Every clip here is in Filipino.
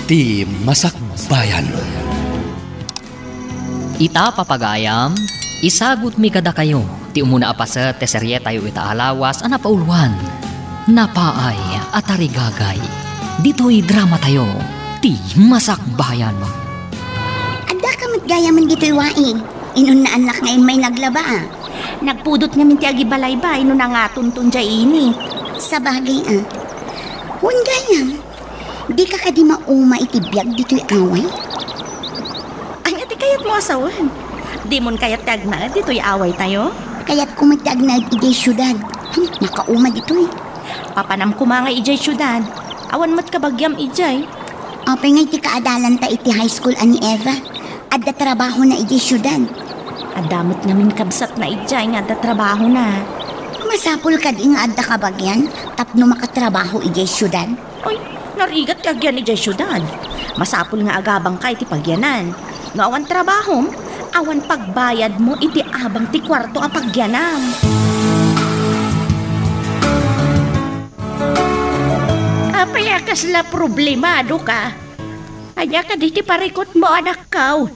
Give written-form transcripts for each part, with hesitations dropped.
ti Masakbayan. Ita papagayam, isagot mi kada kayo, ti umuna apaset te serye tayo ita alawas ana pauluan. Napaay at arigagay, dito'y drama tayo, ti Masakbayan. Ada ka matgayaman dito'y waig, inun na anak ngayon may naglaba. Nagpudot ngamin ti agibalay-bay, no na nga tuntun dya ini. Sa bagay huwag gayam, di ka di mauma itibiyag dito'y away? Ay, ati kayat mo asawan. Di mon kayat tagna, dito'y away tayo. Kaya't kumatag na ijay syudad. Nakauma dito'y. Papanam ko mga ijay syudad. Awan mat kabagyam ijay. Apay nga iti kaadalan ta iti high school ani Eva. Adda trabaho na ijay syudad. Adamot namin kabsat na ijay nga adda trabaho na. Masapul ka di nga adda kabagyan, tapno makatrabaho ijay syudad. Oy, narigat kagyan ijay syudad. Masapul nga agabang ka iti pagyanan. Nga awan trabaho, awan pagbayad mo iti abang ti kwarto a pagyanam. Apaya kasla problemado ka. Anya ka di ti parikot mo anak kaw.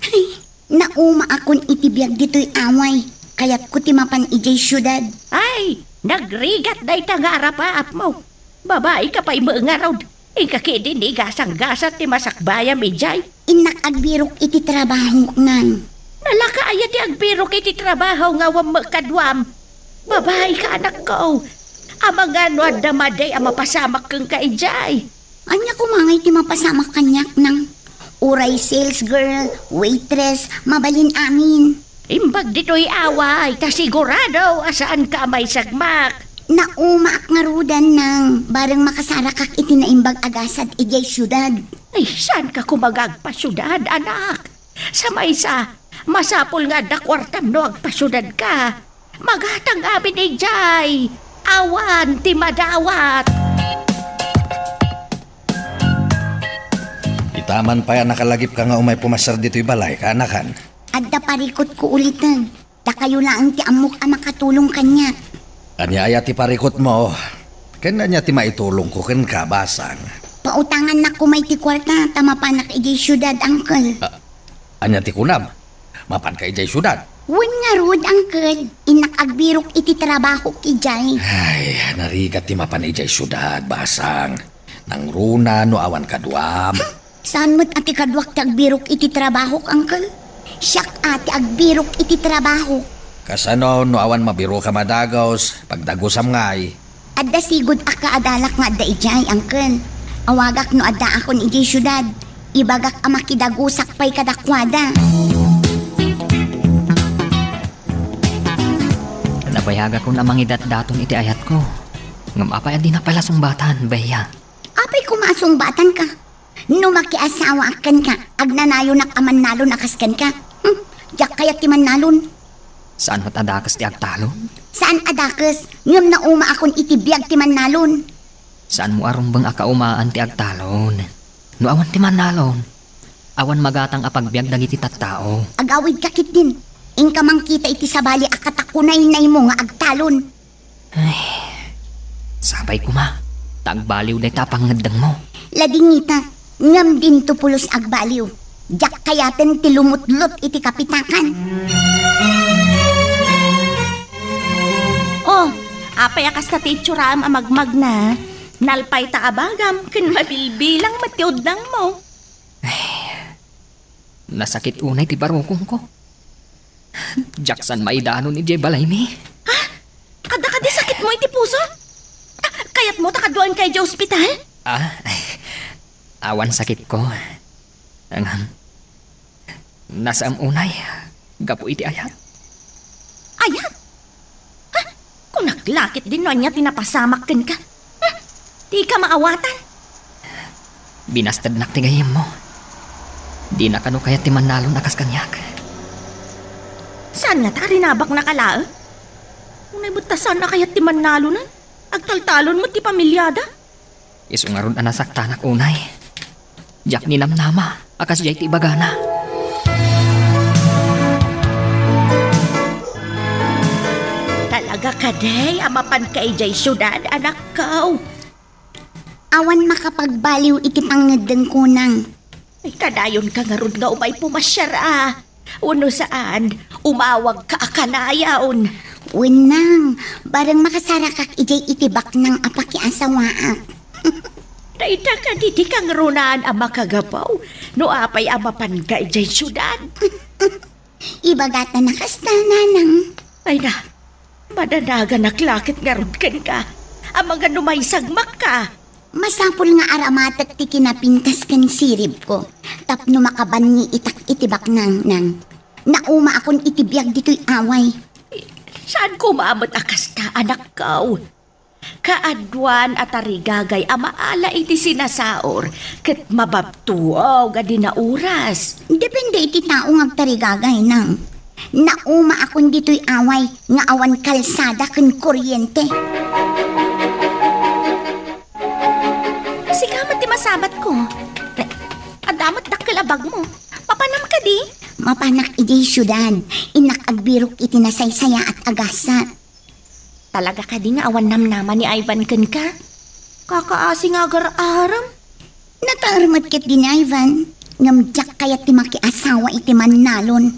Nauma akon itibiyag dito'y away, kaya't ko timapan ijay syudad. Ay, nagrigat day tangara pa ap mo. Babae ka pa'y maangaraw. Ikakidin di gasang-gasat ti Masakbayam ijay. Inak agbirok iti trabaho nang. Nalaka aya ti agbirok iti trabaho nga wam makadwam. Babae ka anak ko. Amang ano adda maday ang mapasamak kang kaijay. Anya kumangay ti mapasamak kanyak nang. Uray sales girl, waitress, mabalin amin. Imbag dito'y away, ta sigurado asaan ka may sagmak. Nauma ak nga rudan nang, barang makasarakak iti naimbag agasad ijay syudad. Ay, saan ka kumagagpasyudad, anak? Sa maysa, masapol nga da kwartam no agpasyudad ka. Maghatang amin ijay, awan ti madawat. Itaman pa yan nakalagip ka nga umay pumasar dito'y balay, kaanakan. Adda parikot ko ulitan, da kayo lang ti amok ang makatulong kanya. Anya aya ti parikot mo, kanya niya ti maitulong ko ken ka basang. Pautangan na kumay ti kwarta, tamapanak ijay syudad, uncle. Anya ti kunam, mapan ka ijay syudad. Wen nga rod, uncle, inak agbirok iti trabaho kijay. Ay, narigat ti mapan ijay syudad, basang. Nang runa no awan kaduam. Saan mo't ati kadwak ti agbirok iti trabaho, uncle? Siyak ati agbirok iti trabaho. Kasano no awan mabiro ka madagos, pagdagosam ngay. Adda sigod akka adalak nga adda ijay, uncle. Awagak no adda akon ijay syudad. Ibagak amakidagusak pa'y kadakwada. Nabayaga ko namang idat-daton iti ayat ko. Ngam apay adi na pala sumbatan, baya. Apay kumasumbatan ka. No makiasawa akan ka, agnanayo nak aman nalon akaskan ka. Jak kaya ti man nalon. Saan mo't adakas ti agtalon? Saan adakas? Ngam na uma akon itibiyag ti man nalon. Saan mo arumbang akaumaan ti agtalon? No awan ti man nalon. Awan magatang apagbiag dagiti tattao. Agawid kakit din. Ingka mang kita iti sabali akatakunay-nay mo nga agtalon. Ay, sabay ko ma. Tagbaliw day tapangadang mo. Ladingita, ngam din to pulos agbaliw. Jak kayaten ti lumutlot iti kapitakan. Oh, apay akas na titsuraam amagmag na. Nalpay ta abagam, kin mabilbilang matiod lang mo. Nasakit unay ti barukong ko. Jackson maidano ni Jay Balay mi. Ha? Kada-kada sakit mo iti puso? Kayat mo takaduan kay Jay Hospital? Awan sakit ko. Nasa unay, gapo iti ayat. Ayat? Ha? Kung naglakit din no niya tinapasamak kin ka. Di ka maawatan. Binastad nak tigayim mo. Di na kano kaya ti manalon akas kanyak. Saan nga tarinabak na kalaa? Kung naibutasan na kaya ti manalo na, agtaltalon mo ti pamilyada? Iso nga ron anasaktanak unay. Jak ni namnama, akas jay ti bagana. Talaga ka day, amapan ka ijay syudad, anak ko. Awan makapagbaliw iti pangngadeng kunang. Ay kadayon ka nga rod nga umay pumasyara. Uno saan, umawag ka akanayaon. Unang, barang makasara kak ijay itibak ng apaki asawaak. Naita ka diti kang runaan ang makagapaw. No apay amapan ka ijay syudad. Ibagata na kasta nanang. Ay na, madanagan naklakit nga rod ka. Ang mga numaysagmak ka. Masapul nga aramatak ti kinapintas kan sirib ko. Tapno makaban ni itak itibak nang. Nauma akon itibiyag dito'y away. Saan ko maamot akasta, anak kaw? Kaadwan at arigagay amaala iti sinasaor ket mababtuaw ga di na oras. Depende iti tao nga agtarigagay nang. Nauma akon dito'y away nga awan kalsada kan kuryente. Sigamat ti masabat ko. Adamot dakilabag mo. Papanam ka di? Mapanak iti syudad. Inak agbirok iti nasaysaya at agasat. Talaga ka di nga awan namnaman ni Ivan ken ka? Kakaasi nga agar-aram. Natarmat ket din Ivan. Ngamjak kayat ti makiasawa iti mannalon.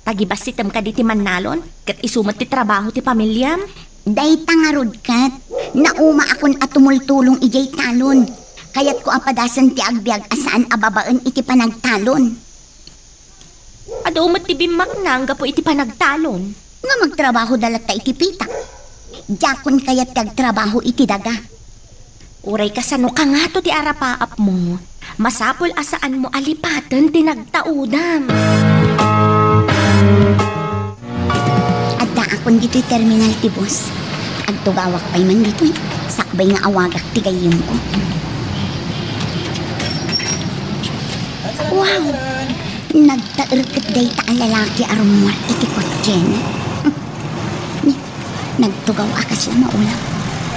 Tagibas sitem ka di ti mannalon? Ket isumat ti trabaho ti pamilyam? Day tangarod kat. Nauma akon at tumultulong ijay talon. Kayat ko apadasan ti agbyag asaan ababaan iti panagtalon. Adumot ti bimak nang gapo iti panagtalon. Nga magtrabaho dalat ta iti pitak. Jakon kayat tagtrabaho iti daga. Uray kasano ka nga to ti arapaap mo. Masapol asaan mo alipatan ti nagtaudam. Adda akon dito'y terminal ti boss. Agtugawak pa'y man dito'y. Sakbay nga awagak ti gayem ko. Wow! Nagtairkat day ta ang lalaki arumwar iti kotsen. Nagtugaw akas lang maulam.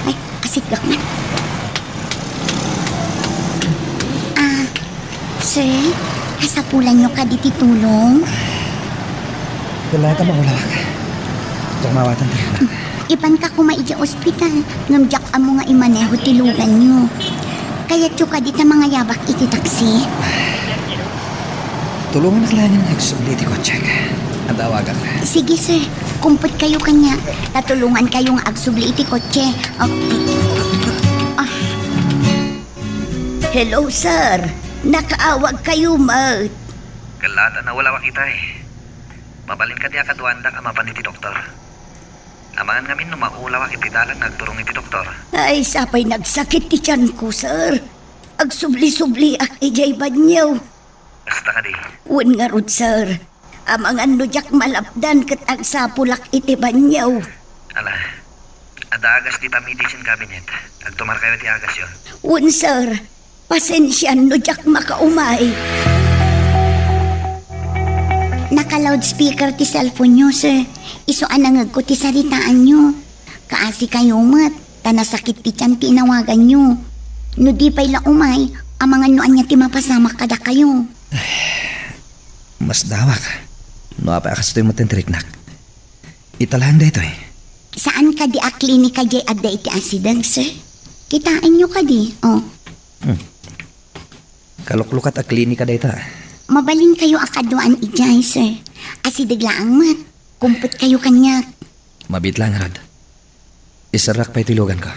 Ay, kasigak man. Sir, kasapulan nyo ka diti tulong? Wala ka maulawak. Diyak mawatan tayo na. Ipan ka kumaidya ospital. Ngamjak amo nga imaneho tilugan nyo. Kaya tyo ka dita mga yabak iti taksi. Tulungan na kailangan ng nagsubli ko, check. Adawagan ka. Sige sir, kumput kayo kanya. Tatulungan kayo nga agsubli iti kotse. Hello sir, nakaawag kayo mat. Kalada na wala wakita eh. Mabalin ka diya kaduanda ka mapan iti doktor. Amangan ngamin no maulawak ipitalan nagturong iti doktor. Ay, sapay nagsakit ti tiyan ko sir. Agsubli-subli ak ijay banyaw. Basta ka di. Wan nga rod sir. Amangan no jak malapdan kat agsapulak iti banyaw. Ala, adagas di pa medicine cabinet. Agtumar kayo ti agas yon. Wan sir, pasensyan no jak makaumay. Naka-loudspeaker ti cellphone nyo, sir. Isuan nangag ko ti saritaan nyo. Kaasi kayo mat, tanasakit ti tiyan ti inawagan nyo. No di pa'y laumay, amangan noan niya ti mapasama kada kayo. Mas dawak. No apa akas to'y matentrik-nak. Italahan da ito eh. Saan ka di a klinika di adda iti accident, sir? Kitaan nyo ka di, oh. Kaluklukat a klinika da ito. Mabalin kayo akaduan ijay, sir. Asidaglaang mat. Kumput kayo kanya. Mabit lang, Rod. Isarak pa itilugan ko.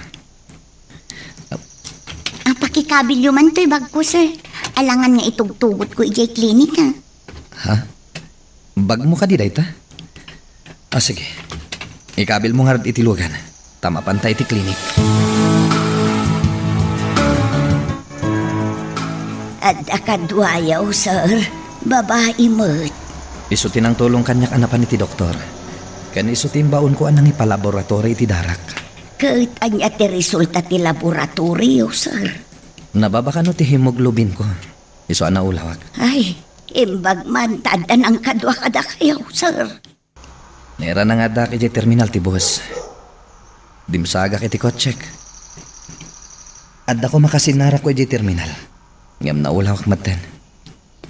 Pakikabilyo man to'y bag ko, sir. Alangan nga itugtugot ko ijay klinika. Ha? Bag mo ka di da ito? Sige. Ikabil mo nga Rod itilugan. Tama pantay iti klinik. At akadwayaw, sir. Babae mat. Isutin ang tulong kanyak anapan iti doktor. Kan isutin baon ko anang ipalaboratory iti darak. Kahit anya ti resulta ti laboratorio, sir. Nababaka no ti hemoglobin ko. Iso ana ulawak. Ay, imbag man tadan ang kadwa kada kayo, sir. Nera na nga dak iti terminal ti boss. Dimsagak iti kotsek. Adda ko makasinara ko iti terminal. Ngam na ulawak maten.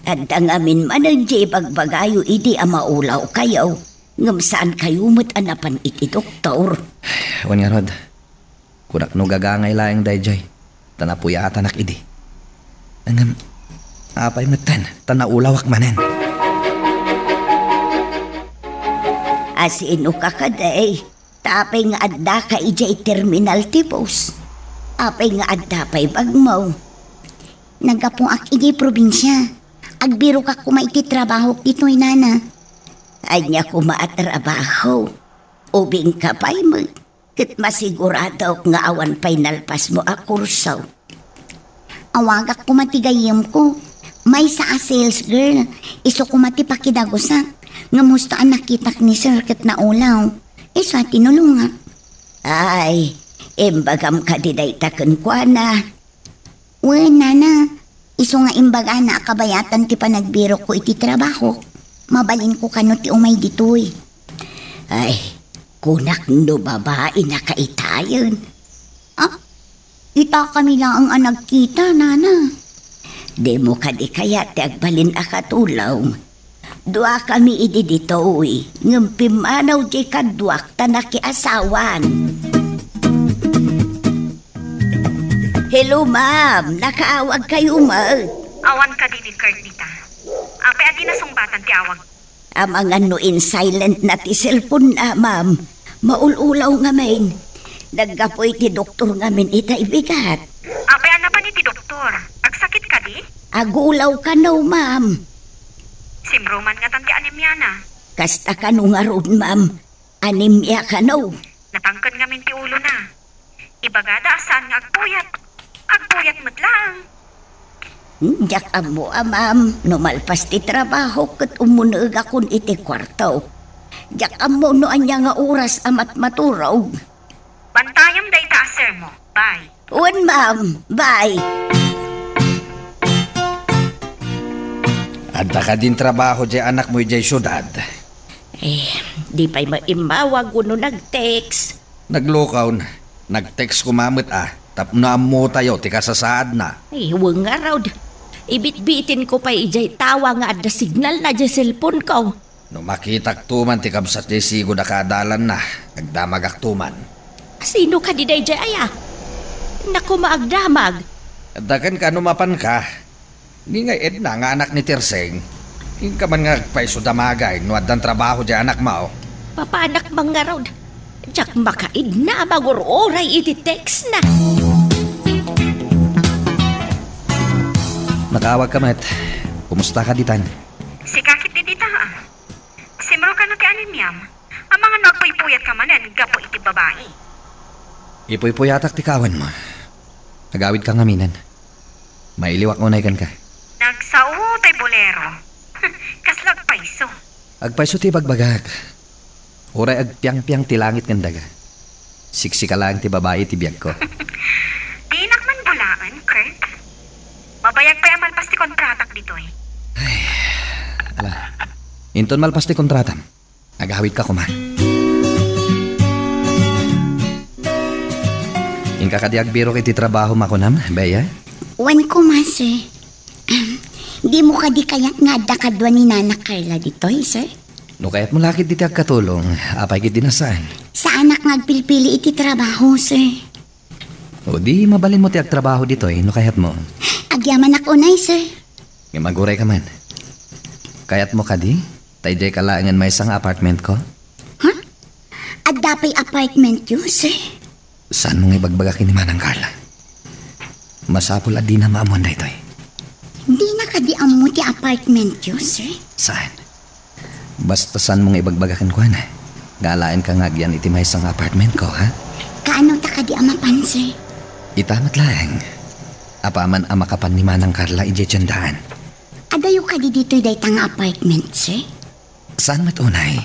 At ang amin man ang di bagbagayo iti amaulaw kayo. Ngam saan kayo matanapan iti doktor. Wan nga Rod. Kunak no gagangay laeng dayjay. Tanapuya atanak idi. Ang apay matan, tanaulawak manen. Asino ka kaday? Tapay nga adda ka ijay terminal tipos. Apay nga adda pa'y bagmaw. Nagapong ak ijay probinsya. Agbiro ka kumaiti trabaho dito'y nana. Anya ko maatrabaho. Ubing ka pa'y mo. Kit masigurado nga awan pa'y nalpas mo a kursaw. Awagak kumatigayim ko. May sa a sales girl. Iso kumatipakidagosa. Ngamustaan nakitak ni sir kit na ulaw. Iso at tinulunga. Ay, imbagam ka diday taken kwa na. Uy, nana. Iso nga imbaga na kabayatan ti panagbiro ko iti trabaho. Mabalin ko kano ti umay ditoy. Ay, kunak no babae na kaitayon. Ah, ita kami lang ang nagkita, nana. Di mo ka di kaya ti agbalin akatulaw. Dua kami idi ditoy. Ngampimanaw di kaduak tanaki asawan. Hello, ma'am. Nakaawag kayo, ma'am. Awan ka din ni Nita. Apay adi na sungbatan ti awag. Amang ano in silent na ti cellphone na, ma'am. Maululaw nga main. Naggapoy ti doktor nga min ita ibigat. Apay ana pa ni ti doktor. Agsakit ka di? Agulaw ka no, ma'am. Simruman nga tanti anemia na. Kasta ka no nga ron, ma'am. Anemia ka no. Natangkan nga min ti ulo na. Ibagada asan nga agpuyat. Agpuyat mo't lang. Diyak mo, ma'am. Numalpas ti trabaho kat umunag akong iti kwartaw. Diyak mo no anya nga oras amat maturaw. Bantayam day ta sir mo. Bye. Un, ma'am. Bye. Adda ka din trabaho di anak mo di syudad. Di pa'y maimawag no nag-text. Naglokaw na. Nag-text kumamit Tapno mo tayo, ti kasasaad na. Huwag nga raw. Ibit-bitin ko pa ijay tawa nga ada signal na di cellphone ko. No makitak tuman, ti kabsat di sigo na kaadalan na. Nagdamag aktuman. Sino ka di jay aya? Naku maagdamag. Dagan ka numapan ka. Ni nga Edna nga anak ni Tirseng. Yung ka man nga paiso damagay, no adan trabaho di anak mo. Papanak mga raw. Diyak makaid na maguroray iti text na. Nakawag ka, Mat. Kumusta ka ditan? Si kakit di dita ha. Simro ka no ti anemyam. Ang mga nagpuypuyat ka manan, gapo iti babae. Ipuy-puyatak ti kawan mo. Nagawid ka ngaminan. Mailiwak unay kan ka. Nagsao tay bolero. Kaslag paiso. Agpaiso ti bagbagag. Uray agpiang-piang ti langit ng daga. Siksi ka lang ti babae ti biyag ko. Di nakman bulaan, Kurt. Mabayag pa yung malpas ti kontratak dito eh. Ala, inton malpas ti kontratam. Agawid ka kuman. Inka ka di agbiro kiti trabaho makunam, Beya? Wan ko, sir. Di mo ka di kaya't nga adda kadwa ni Nana Carla dito, sir? No kaya't mo lakit diti agkatulong, apay kit dinasaan. Sa anak ngagpilpili iti trabaho, sir. O di mabalin mo ti agtrabaho dito no kaya't mo. Agyaman ako na, sir. May maguray ka man. Kaya't mo ka di? Tayjay kalaangan may isang apartment ko? Huh? Adda pa'y apartment yun, sir. Saan mong ibagbagakin ni Manang Carla? Masapul at di na maamon na ito eh. Hindi na ka di amo ti apartment yun, sir. Saan? Basta saan mong ibagbagakin ko na. Galain ka nga yan iti may isang apartment ko, ha? Kaano ta ka di amapan, sir? Itamat lang. Apaman ang makapan ni Manang Carla ijechandaan. Adayo ka di dito'y daytang apartment, sir? Saan matunay?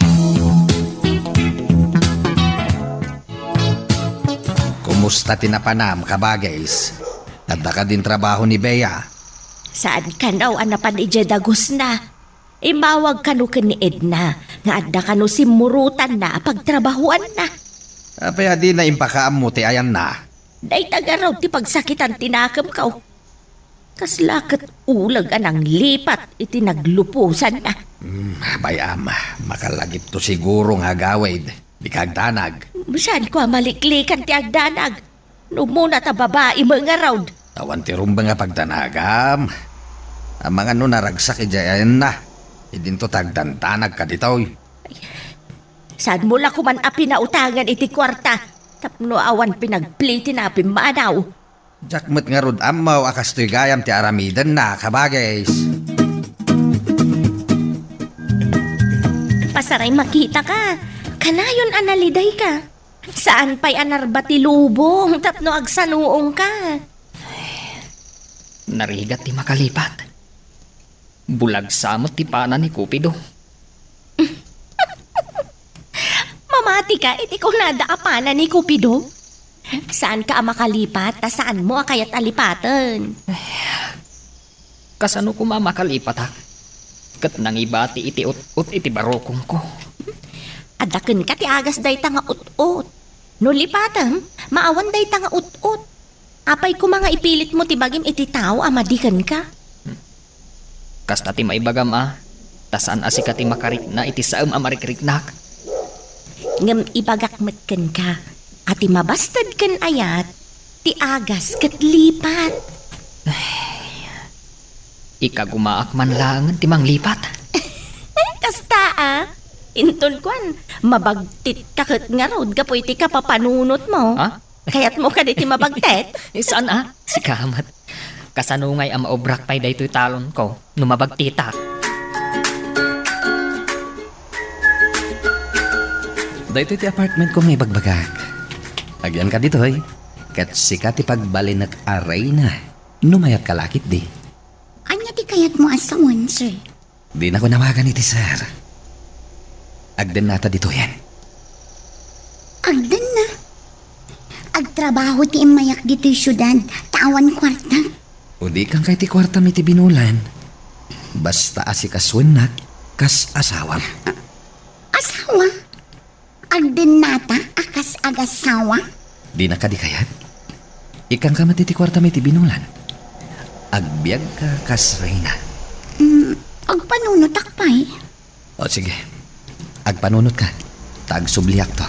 Kumusta tinapanam, kabagays? Nadda ka din trabaho ni Bea. Saan ka naw anapan ijay dagos na? Imawag ka no ni Edna. Nga adda ka no simurutan na pagtrabahuan na. Apay di na impakaam mo ti ayan na. Day tagaraw ti pagsakitan tinakam ka. Kaslakat ulag anang lipat iti naglupusan na. Bayam, makalagip to siguro nga gawid. Di kagdanag. Saan ko maliklikan ti agdanag? No muna ta babae mga raw. Awan ti rumba nga pagdanagam. Ang mga naragsak ijayan na. Idinto tagdantanag ka ditoy. Saan mo la kuman a pinautangan iti kwarta? Tapno awan pinagpliti na pimanaw. Jakmet nga rod amaw akas to'y gayam ti aramidan na kabagays. Pasaray makita ka. Kanayon analiday ka. Saan pa'y anarbati lubong tapno agsanuong ka? Narigat ti makalipat. Bulag samot ti pana ni Cupido. Mamati ka, iti ko nadaapanan ni Cupido. Saan ka makalipat, ta saan mo kayat alipatan? Kasano ko mamakalipat ha? Kat nang ibati iti ut iti barokong ko. Adaken ka ti agas day tanga ut-ut. No lipatan, maawan day tanga ut-ut. Apay ko mga ipilit mo ti bagim iti tao amadikan ka. Kasta ti maibagam tasaan asika ti makarik na iti saam amarikriknak. Ngam ibagakmet ka. At mabastad kan ayat, ti agas kat lipat. Ika gumaak man lang ti manglipat. Kasta inton kwan, mabagtit kakot nga rod, kapoy ti kapapanunot mo. Ha? Kaya't mo ka di ti mabagtet. Saan Si Kamat. Kasanungay ang maobrak pay daytoy talon ko, numabagtitak. Daytoy ti apartment ko may bagbagak. Agyan ka dito, hoy. Kat sikat ti pagbalin at aray na. Numayat ka lakit di. Anya ti kayat mo asawan, sir? Di na ko nawagan iti sir. Agden nata dito yan. Agdan na. Agtrabaho ti imayak dito'y syudad, tawan kwarta. O di kang kay ti kwarta mi ti binulan. Basta asikaswan na, kas asawang. Asawa? Agdan nata, akas agasawa? Di na ka di kayat. Ikang ka mati ti kwarta mi ti binulan. Agbiag ka kas reyna. Agpanunot akpay. O sige, agpanunot ka. Tagsubliak to.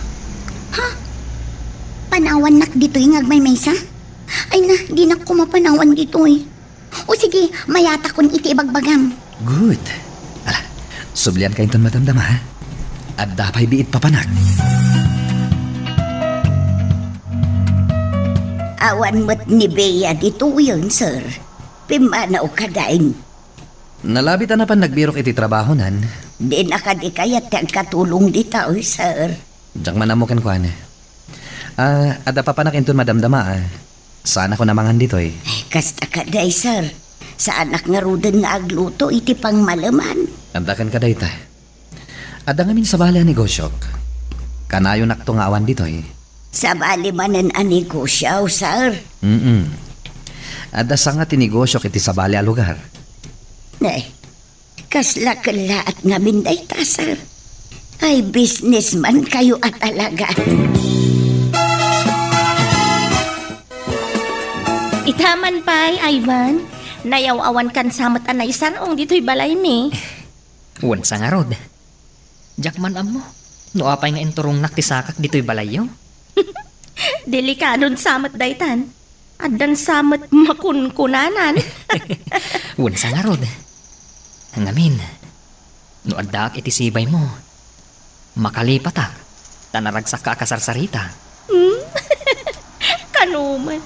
Panawan nak dito'y ngagmay maysa? Ay na, di na ko mapanawan dito'y. O sige, mayata kon iti ibagbagam. Good. Ala, sublian ka inton madamdama ha. At dapay biit papanak. Awan mo't ni Bea dito yun, sir. Pimanaw ka daing. Nalabit na pan nagbirok iti trabaho nan. Di na ka di kayat ang katulong dito, sir. Diyak manamukan ko ana. Ada papanak inton madamdama Sana ko namangan dito eh. Ay, kasta ka day, sir. Sa anak nga ruden nga agluto, iti pang malaman. Andakan ka dayta. Ada ngamin sa bala negosyok. Kanayo naktungawan dito eh. Sa balimanan ang negosyo, sir. Ada sa nga tinigosyok iti sa bala lugar. Ay, kasla-kala at ngamin day ta, sir. Ay, businessman kayo at alaga. Itaman pa'y, Ivan. Nayaw-awan kan samat anay sanong dito'y balay mi. Wan sa nga rod. Jakman mo. No apay nga inturong naktisakak dito'y balayo. Delikadon samat daytan. Adan samat makunkunanan. Wan sa nga rod. Ngamin. No adak iti sibay mo. Makalipat tanaragsak ka kasarsarita. Kanuman.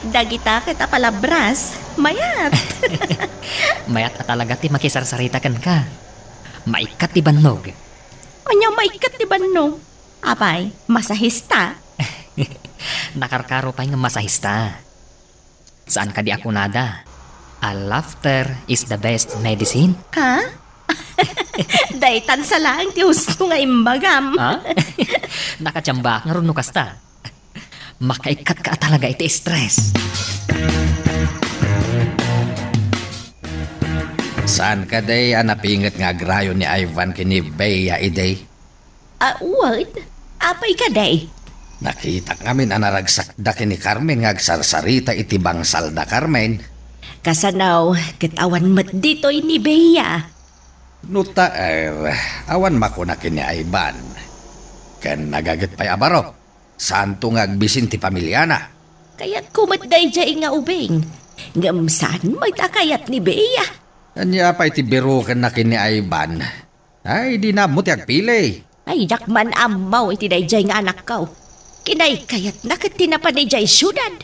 Dagita kita palabras. Mayat. Mayat at talaga ti makisarsarita kan ka. Maikat ti bannog. Anya maikat ti bannog. Apay, masahista. Nakarkaro pa nga masahista. Saan ka di ako nada? A laughter is the best medicine. Ha? Daytan sa lang ti husto nga imbagam. Ha? Nakatsamba nga ron no kasta. Makaikat ka talaga iti stress. Saan ka day anapingat nga agrayo ni Ivan kini Bea iday? What? Apay ka day? Nakita ngamin anaragsak da kini Carmen nga agsarsarita iti bangsal da Carmen. Kasanaw, kitawan mat dito'y ni Bea. Nuta awan makuna kini Ivan. Ken nagaget pa'y abaro. Saan to nga agbisin ti pamilyana? Kaya kumat day dyan nga ubing. Ngamsan may takayat ni Bea. Anya pa iti biro kan na kini Ivan. Ay, di na mo tiyak pili. Ay, yakman amaw iti dayjay nga anak ko. Kinay kayat na kat tinapanayjay syudad.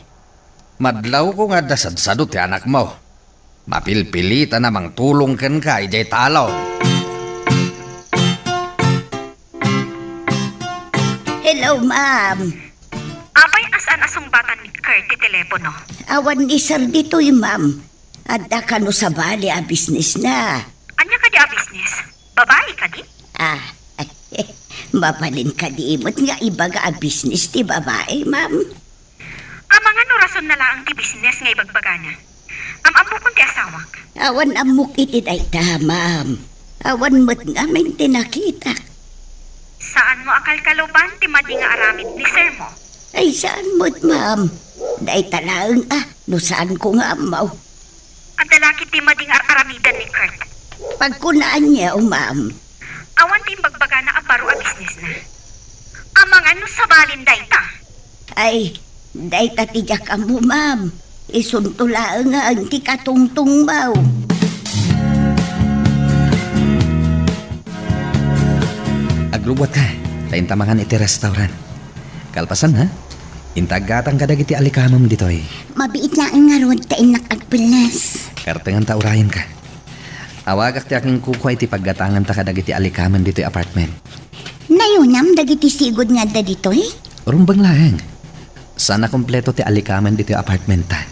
Madlaw ko nga dasad-sadot ti anak mo. Mapilpilita namang tulong kan ka ijay talaw. Hello, ma'am. Apay asan asong bata ni Kurt ti telepono. Awan ni sir dito'y ma'am. Adda ka no sa bali a business na. Anya ka di a business? Babae ka di? Mapalin ka di imot nga ibaga a business ti babae, ma'am. Mga no rason na lang ti business nga ibagbagana. Amukon ti asawak. Awan amok iti dayta, ma'am. Awan mo't nga may tinakita. Saan mo akal kaluban ti madi nga aramid ni sir mo? Ay, saan mo't, ma'am? Dayta lang no saan ko nga amaw. Ang dalaki ti madi nga aramidan ni Kurt. Pagkunaan niya, ma'am. Awan ti bagbagana a baro a business na. Mga no sa balin dayta. Ay, dayta tiyak mo, ma'am. Isuntula nga ang ti katungtung maw. Aglubuat ka. Tayin tamangan iti restaurant. Kalpasan ha? Intagatang kadag iti alikamam ditoy. Mabiit lang nga rod tain nakagpilas. Kartengan ta urayan ka. Awagak ti aking kukuha iti paggatangan ta kadag iti alikaman dito'y apartment. Nayunam, dagiti sigod nga da dito'y? Rumbang laheng. Sana kompleto ti alikaman dito'y apartment ta.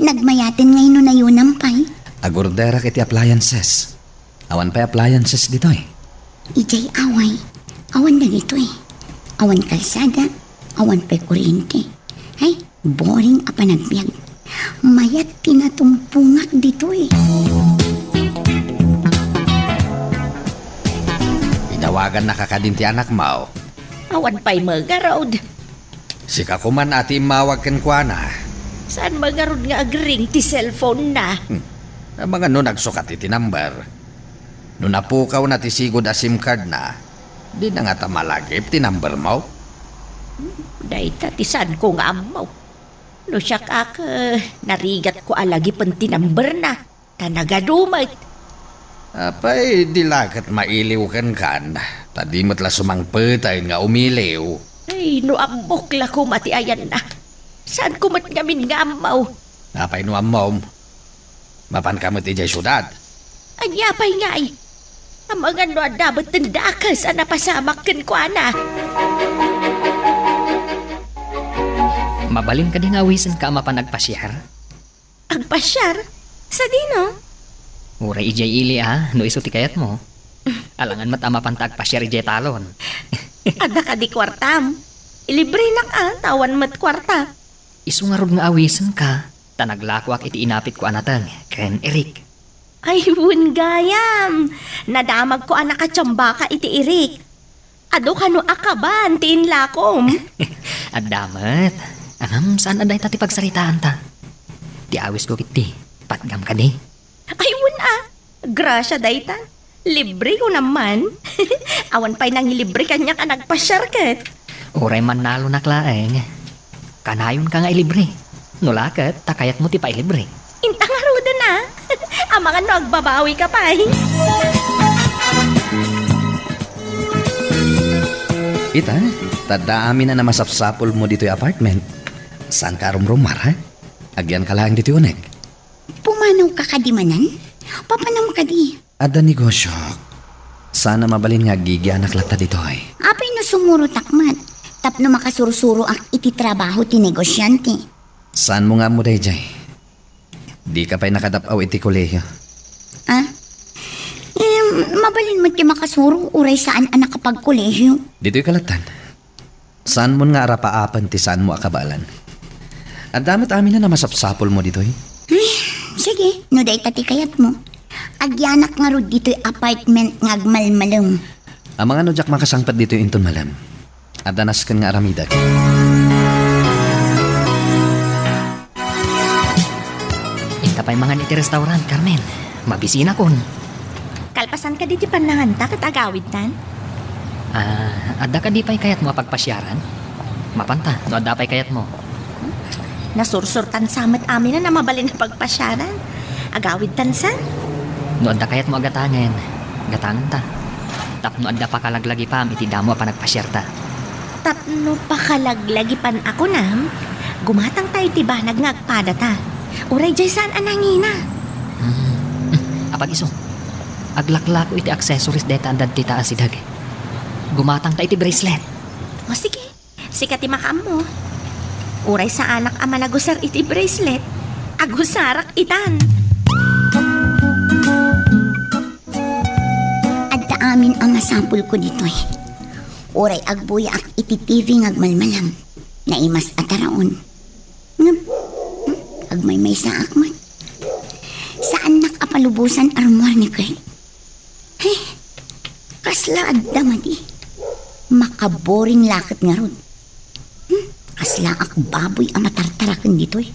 Nagmayatin ngayon no nayunam pa'y. Agordera iti appliances. Awan pa appliances dito'y. Ijay away. Awan na dito'y. Awan kalsada. Awan pa'y kuryente. Ay, boring a panagbiag. Mayat tinatumpungak dito'y. Tinawagan na kakadinti anak mo. Awan pa'y magarod. Sika kuman ati mawag kan kwa na. Saan magarod nga agring ti cellphone na? Ang mga no nagsukat iti number. No napukaw na ti sigod a SIM card na, di na nga tamalagip ti number mo. Dayta ti saan ko nga amaw. No siya kaka, narigat ko alagi pan ti number na. Tanagadumay. Apay, di lakat mailiw kan. Tadi mo't la sumangpetay nga umiliw. Ay, no ambok la ko mati ayan na. Saan ko mat ngamin nga amaw? Apay no amom. Mapan ka mo't ijay syudad. Anya pa'y nga ay. Ang mga no dapat tindakas ang napasamak kan ko ana. Mabalin ka di nga awisan ka mapanagpasyar. Ang pasyar? Sa dino? Uray ijay ili no iso ti kayat mo. Alangan matama pantag pasyar ijay talon. Ada ka di kwartam. Ilibre na tawan mat kwarta. Iso nga rod nga awisan ka, tanaglakwak iti inapit ko anatang, ken Eric. Ay, wun gayam. Nadamag ko anak katsamba ka iti Eric. Ado ka no akaban, tiin lakom. At damat, angam saan aday tati pagsaritaan ta? Di awis ko kiti, patgam ka di. Ay, wun grasya dayta. Libre ko naman. Awan pa'y nang libre kanyak anak pasyar ket. Uray man nalo naklaeng. Kanayon ka nga ilibre. Nulakat, takayat mo ti pa ilibre. Intang aruda na. Ang mga nagbabawi ka pa Ita, tada amin na namasapsapol mo dito'y apartment. Saan ka rumrumar ha? Agyan ka lang dito'y unek. Pumanaw ka kadimanan? Papanaw ka di? Ada negosyo. Sana mabalin nga gigyanak lata dito'y. Apay no sumuro takmat. Tapno makasurusuro ak iti trabaho ti negosyante. Saan mo nga mo dayjay? Di ka pa'y nakadapaw iti kolehiyo. Mabalin mo ti makasuro uray saan anak kapag kolehiyo. Dito'y kalatan. Saan mo nga arapaapan ti saan mo akabalan? At damat amin na namasapsapol mo dito'y. Sige, no day tati kayat mo. Agyanak nga rod dito'y apartment nga agmalmalong. Ang mga nodyak makasangpat dito'y inton malam. At danas kan nga aramidag. Inta pa'y mga niti restaurant, Carmen. Mabisina kon. Kalpasan ka diti panlangan ta katagawid tan? Adda ka di pa'y kayat mo pagpasyaran? Mapanta, no adda pa'y kayat mo. Nasursurtan samat amin na mabalin na pagpasyaran. Agawid tansan. No adda kayat mo agatangen. Gatangan ta. Tapno adda pa kalaglagi pam iti damo pa nagpasyerta. Tapno pa kalaglagi pan ako nam. Gumatang tayo tibanag nga agpada ta. Uray jay saan anangina. Apag iso. Aglaklako iti accessories deta andad tita asidag. Gumatang ta iti bracelet. O sige, sikati makam mo. Uray sa anak ama nagusar iti bracelet. Agusarak itan. Adda amin ang masapul ko dito eh. Uray agbuya ak iti TV ngagmalmalam. Naimas ataraon. Agmay-may sa akmat. Saan nakapalubusan armor ni Kurt? Hey, kasla adda madi. Makaboring lakit nga ron. Kasla ak baboy ang matartarakan dito eh.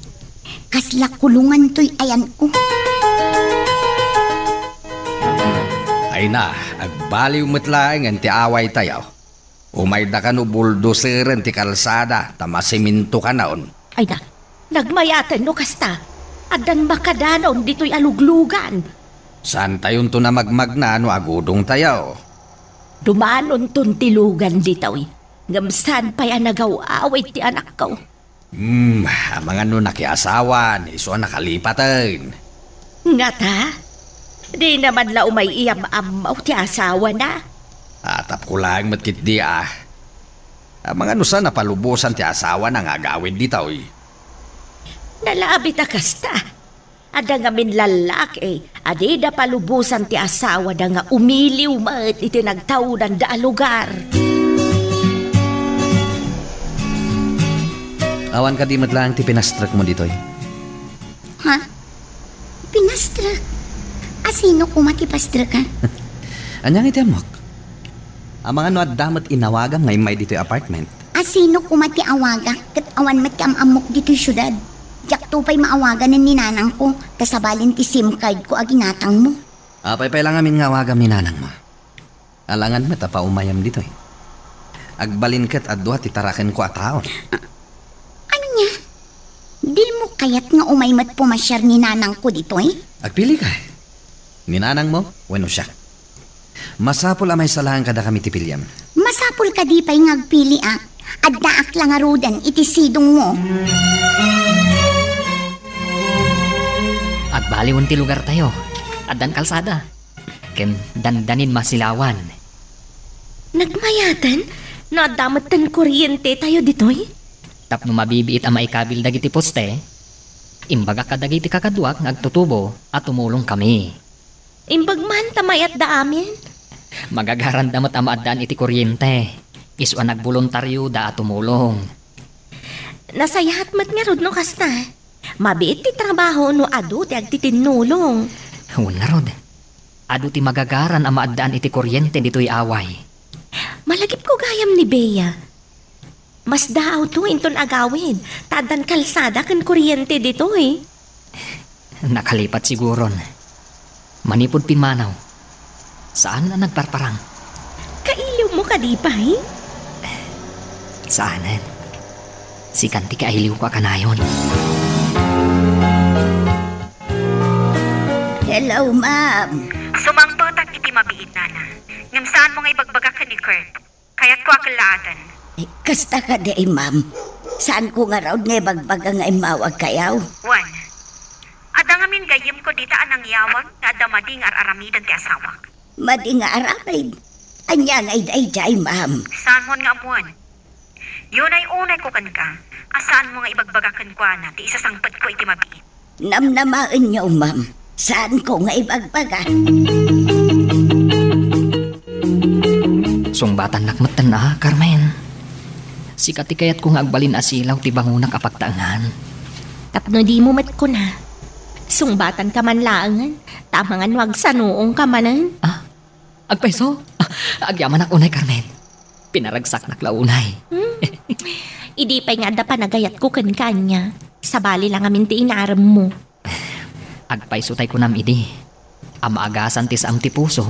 Kasla kulungan to'y ayan ko. Ay na, agbaliw matlaing ang ti away tayaw. Umay da ka no bulldozeran ti kalsada, tamasiminto ka naon. Ay na, nagmayatan no kasta. Adan makadanon dito'y aluglugan. Saan tayon to na magmagna no agudong tayaw? Dumanon ton tilugan dito'y. Ngamsan pa yan nagaw-awit ti anak ko. Mga no nakiasawan, iso nakalipatan. Nga ta? Di naman la umay iyam-amaw ti asawa na. Atap ko lang matkit di mga no sa napalubusan ti asawa na nga gawin di taoy. Nalabi ta kasta. Ada nga min lalaki, adi da palubusan ti asawa da nga umiliw mat iti nagtawdan da lugar. Awan ka di matlang ti pinastrak mo ditoy. Ha? Pinastrak? Asino kumatipastrak ka? Anyang iti amok? Ang mga no at damat inawagam ngay may dito'y apartment. Asino kumati awaga kat awan mati amok dito syudad. Jak tupay maawagan ng ninanang ko kasabalin ti SIM card ko aginatang mo. Apay lang amin nga wagam ni nanang mo. Alangan mo pa umayam dito'y. Agbalin kat adwa ti taraken ko ataon. Anya? Di mo kayat nga umaymat pumasyar ni nanang ko dito'y? Agpili ka. Ni nanang mo, wano siya. Masapol amay salahan kada kami ti pilyam. Masapul ka di pa'y ngagpili Addaak lang arudan iti sidong mo. Agbaliwan ti lugar tayo. Addan kalsada. Ken dandanin masilawan. Nagmayatan? Nadamatan kuryente tayo dito'y? Tapno mabibiit ang maikabil dagiti poste. Imbaga kadagiti kakaduak ngagtutubo at tumulong kami. Imbagman tamayat da amin? Magagaran damat amadaan iti kuryente. Isu ang nagboluntaryo da at tumulong. Nasayahat mat nga rod no kasta. Mabiit ti trabaho no adu ti agtitinulong. Wala rod. Adu ti magagaran ang maadaan iti kuryente dito'y away. Malagip ko gayam ni Bea. Mas daaw to inton agawin. Tadan kalsada kan kuryente dito'y. Nakalipat siguron. Manipod pinmanaw. Saan na nagparparang? Kailiw mo kadipay? Saanan? Si kanti kailiw ko kanayon. Hello, ma'am. Sumangtotak iti mabiit nana. Ngam saan mo nga ibagbagak ka ni Kurt? Kaya't ko akalaatan. Kasta ka di, ma'am. Saan ko nga raw nga bagbaga nga imawag kayaw? One. Ada nga min gayim ko dita anang yawag nga damading aramidan ti asawa. Madi nga aramid. Anya nga iday ma'am. Saan mo nga amuan? Yun ay unay ko kan ka. Asaan mo nga ibagbagakan ko na ti isasangpad ko iti mabiit. Namnamaan niyo, ma'am. Saan ko nga ibagbaga? Sungbatan nakmatan Carmen. Sikati kayat ko nga agbalin asilaw ti bangunak apagtaangan. Tapno di mo mat ko na. Sungbatan ka man laangan. Tamangan wag sa noong ka manan. Agpaiso? Agyaman ako unay, Carmen. Pinaragsak naklaunay. Idi pa'y nga da pa nagayat ko kan kanya. Sabali lang amin ti inaram mo. Agpaiso tay ko nam idi. Amaagasan ti saam ti puso.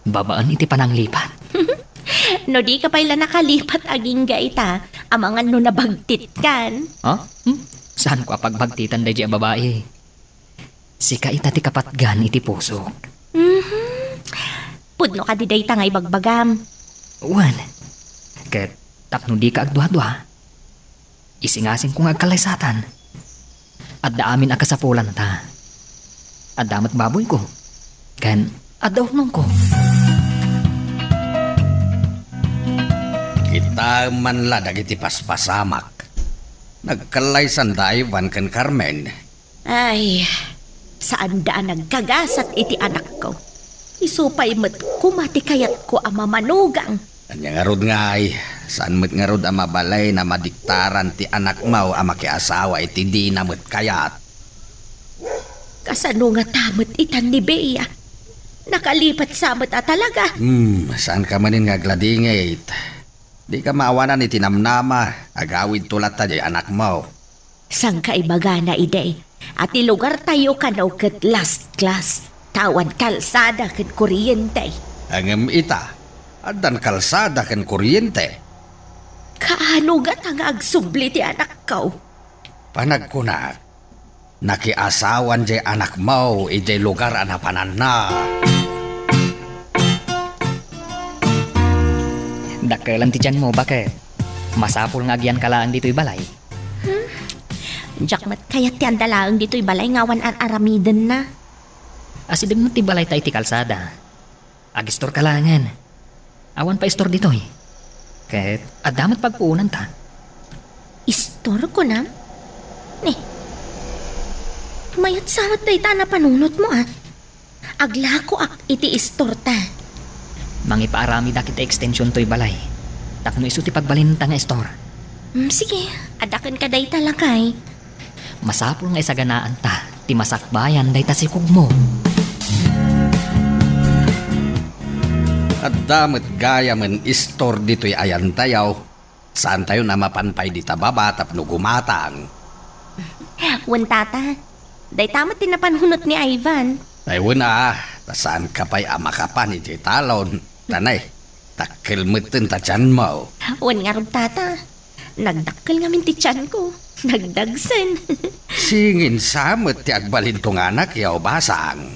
Babaan iti pananglipat. No di ka pa'y nakalipat aging gaita. Amangan no nabagtit kan. Saan ko apagbagtitan da di babae? Sika ita ti kapatgan iti puso. Pudno ka di day tangay bagbagam. Wan, ket tapno di ka agdwa-dwa. Isingasing kong agkalaysatan. At daamin akasapulan ta. At damat baboy ko. Ken, at daunong ko. Kita man la dagiti paspasamak. Nagkalaysan da Ivan ken Carmen. Ay, saan daan nagkagasat iti anak ko? Isupay met kumati kayat ko ama manugang. Anya nga rod nga ay, saan met nga rod ang mabalay na madiktaran ti anak mo ang makiasawa iti di na met kayat. Kasano nga tamat itan ni Bea? Nakalipat sa met talaga. Saan ka manin nga gladingit? Di ka maawanan iti namnama, agawid tulat ta di anak mo. Sang kaibaga na ide, at ilugar tayo kanaw ket last class. Tawan kalsada ket kuryente. Angem ita, adan kalsada ken kuryente. Kaano gat ang agsubli ti anak ko? Panagkuna, nakiasawan di anak mo iti lugar anapanan na. Dakkelan ti tiyan mo, bakit? Masapul nga agyan kalaan dito'y balay. Jakmat kayat ti andalaang dito'y balay ngawan aramiden na. Asidem mo ti balay tayo ti kalsada. Agistor kalangan. Awan pa istor dito'y. Kahit adamat pagpuunan ta. Istor ko na? Mayat samat tayo ta na panunot mo Agla ko iti istor ta. Mangipaarami dakit extension to'y balay. Tapno iso ti pagbalinta nga istor. Sige, adakan ka day talakay. Masapul nga isaganaan ta. Ti masakbayan day ta sikog mo. At damat gaya men istor dito'y ayan tayaw. Saan tayo na mapanpay di tababa tapno gumatang? Wan tata, day tamat tinapanhunot ni Ivan. Ay wala, saan ka pa'y amakapan iti talon? Tanay, takilmutin ta dyan mo. Wan nga rod tata, nagdakkel nga min ti tiyan ko. Nagdagsen. Singin samot ti agbalintong anak yaw basang.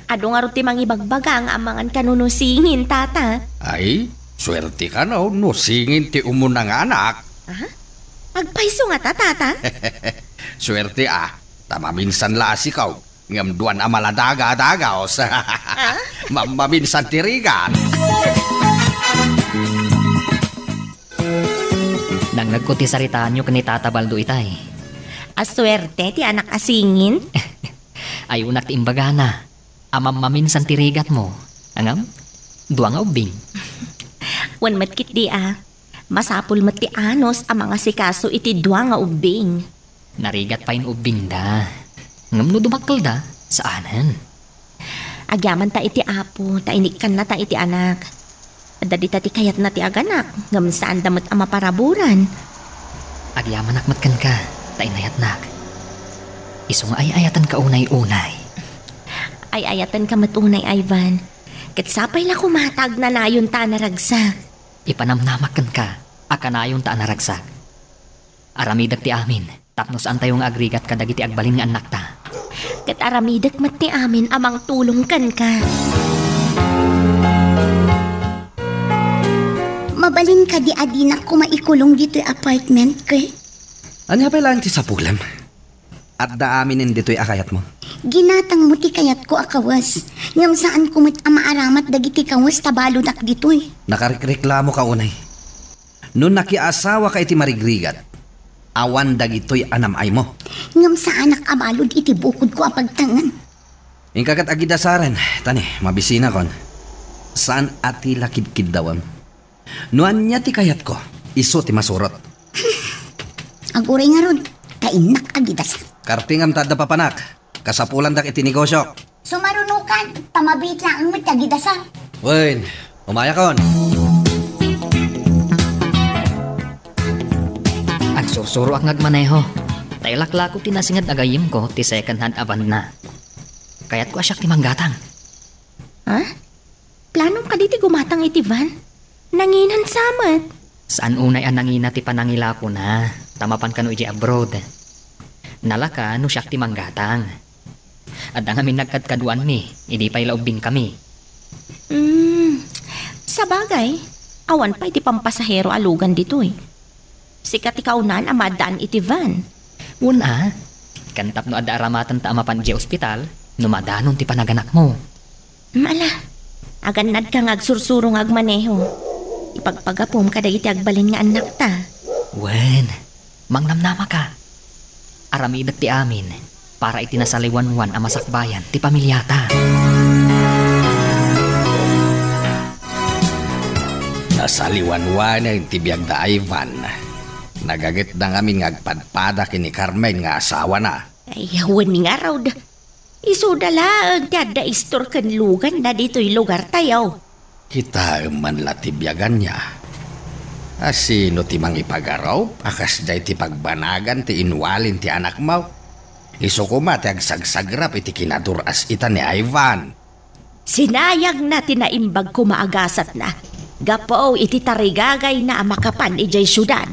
Ado nga rod ti mangibagbaga ang amangan kanuno singin tata. Ay, swerte ka no singin ti umunang anak. Agpaiso nga ta tata. Swerte tamaminsan lasikaw. Ngam duwan amaladaga-dagaos. Maminsan tirigan. Nang nagkuti saritaan nyo kani Tata Baldo itay. Aswerte ti anak asingin. Ay unak ti imbaga na. Amam maminsan tirigat mo. Angam? Duwa nga ubing. Wan matkit di Masapul mat ti anos ang mga sikaso iti duwa nga ubing. Narigat pa yung ubing da. Ngam no dumakkel da, saanan? Agyaman ta iti apo, tainikan na ta iti anak. Dadi ta ti kayat na ti aganak, ngam saan damat ama paraburan. Agyaman nakmatkan ka, tainayat-nak. Isong ay-ayatan ka unay-unay. Ay-ayatan ka matunay, Ivan. Kitsapay la kumatag na nayon ta naragsak. Ipanamnamakan ka, akanayon ta naragsak. Aramidag ti amin, tapnos antayong agrigat ka dagiti agbalin nga anak ta. Kat aramidag mat ti amin amang tulong kan ka. Mabalin ka di adinak ko maikulong dito'y apartment kay. Anya pa lang ti sapulam? At daaminin dito'y akayat mo? Ginatang mo ti kayat ko akawas. Ngam saan kumit amaaramat dagiti kawas tabalo nak dito'y. Nakareklamo ka unay. Noon nakiasawa ka iti marigrigat, awan dagito'y anam ay mo. Ngam saan nakabalod iti bukod ko apagtangan. Ingkagat agidasaran, tani, mabisina kon. Saan ati lakid-kid dawam? Nuan niya ti kayat ko, iso ti masurot. Aguray nga rod, kainak agidas. Kartingam tada papanak, kasapulan dak iti negosyo. Sumarunukan, tamabit lang mo tagidasa. Wen, umaya kon. Agsursuro ak ngagmaneho. Tailaklako tinasingad agayim ko ti second hand aban na. Kaya't ko asyak ti manggatang. Planong ka di ti gumatang iti van? Nanginan samat. Saan unay ang nangina ti panangila ko na? Tamapan ka no iji abroad. Nalaka no siya ti manggatang. At ang amin nagkadkaduan mi, hindi pa'y laubing kami. Sa bagay, awan pa iti pampasahero alugan dito eh. Sikat ikaunan amadaan iti van. Una, kantap no ada aramatan ta amapan di ospital, numadanon ti panaganak mo. Mala, aganad ka ngagsursurong agmaneho. Ipagpagapom ka iti agbalin nga anak ta. Wen, mangnamnama ka. Aramidak ti amin, para iti nasaliwanwan ang masakbayan ti pamilyata. Nasaliwanwan ang tibiyag da Ivan. Nagagit na ngamin ngagpadpada kini Carmen nga asawa na. Ay, awan nga raw da. Isudala ang tiada istor kan lugan na dito'y lugar tayo. Kita man la tibiyagan niya. Asino ti mang ipagaraw, akas day ti pagbanagan ti inwalin ti anak mo. Iso ko mati agsagsagrap iti kinaduras ita ni Ivan. Sinayag na tinaimbag ko maagasat na. Gapo iti tarigagay na makapan ijay syudad.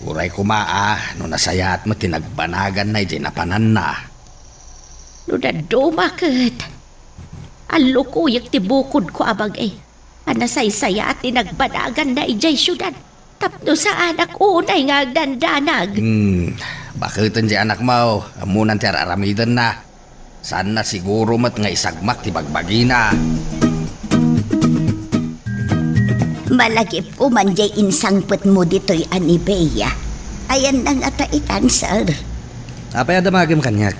Uray ko no nasayat mo tinagbanagan na ijay napanan na. No dadumakit. Alo ko yak ti bukod ko abag eh. Anasaysaya at tinagbanagan na ijay syudad. Tapno sa anak unay nga agdandanag. Bakit di anak mo? Amunan ti aramidan na. Saan na siguro mat nga isagmak ti bagbagina. Malagip ko man jay insangpet mo dito'y Anibeya. Ayan nang ataitan, sir. Apay adamagim kanyak.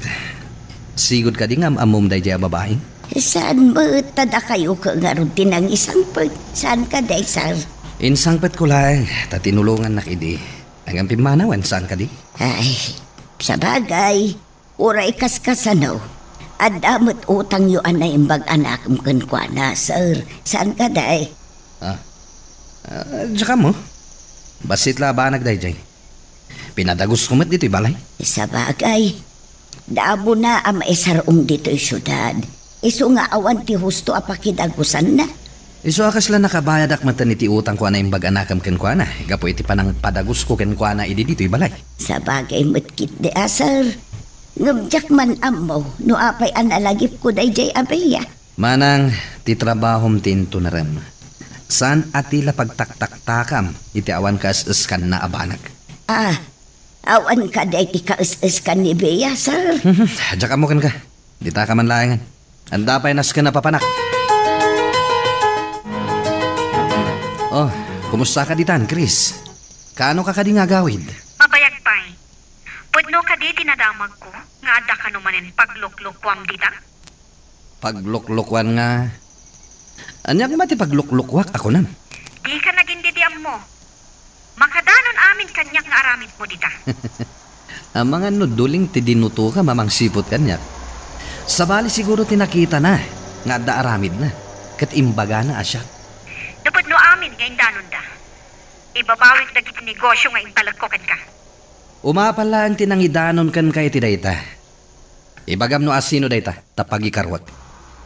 Sigod ka di nga amom day jay babae? Saan mo tada kayo ka nga rin tinang isangpet? Saan ka day, sir? Insangpet ko lang, tatinulungan na kidi. Hanggang pimanawan, saan ka di? Ay, sa bagay, uray kaskasanaw. At damot utang yu na imbag anak mo kankwa na, sir. Saan ka day? Tsaka mo, basit labanag day jay. Pinadagos ko mat dito'y balay. Sa bagay, damo na ang maisarong dito'y syudad. Iso nga awan ti husto apakidagusan na. Iso akas lang nakabayad akmatan iti utang ko na imbag anakam kenkwa na. Gapo iti panang padagos ko kenkwa na idi dito'y balay. Sa bagay matkit de asar. Ngumjak man amo, no apay analagip ko day jay abeya. Manang, titrabahom tinto na rin. San atila pagtaktaktakam, iti awan ka as-askan na abanag. Awan ka day ti kaas-askan ni Bea, sir. Diyak mo kan ka, di ta ka man layangan. Anda pa'y nas ka na papanak. Oh, kumusta ka ditan, Chris? Kaano ka di nga gawid? Mabayag pa'y. Pudno ka di tinadamag ko, nga ada ka numanin pagluklukwam dita. Pagluklukwan nga. Anyak mati pagluklukwak ako nam. Di ka naging didiam mo. Makadanon amin kanyak nga aramid mo dita. Ang mga nuduling ti dinuto ka mamang sipot kanyak. Sabali siguro tinakita na, nga da aramid na. Kat imbaga na asya. Dupod no amin ngayon danon da. Ibabawit na giti negosyo nga intalagkokan ka. Umapala ang tinangidanon kan kay ti dayta. Ibagam no asino dayta, tapag ikarwat.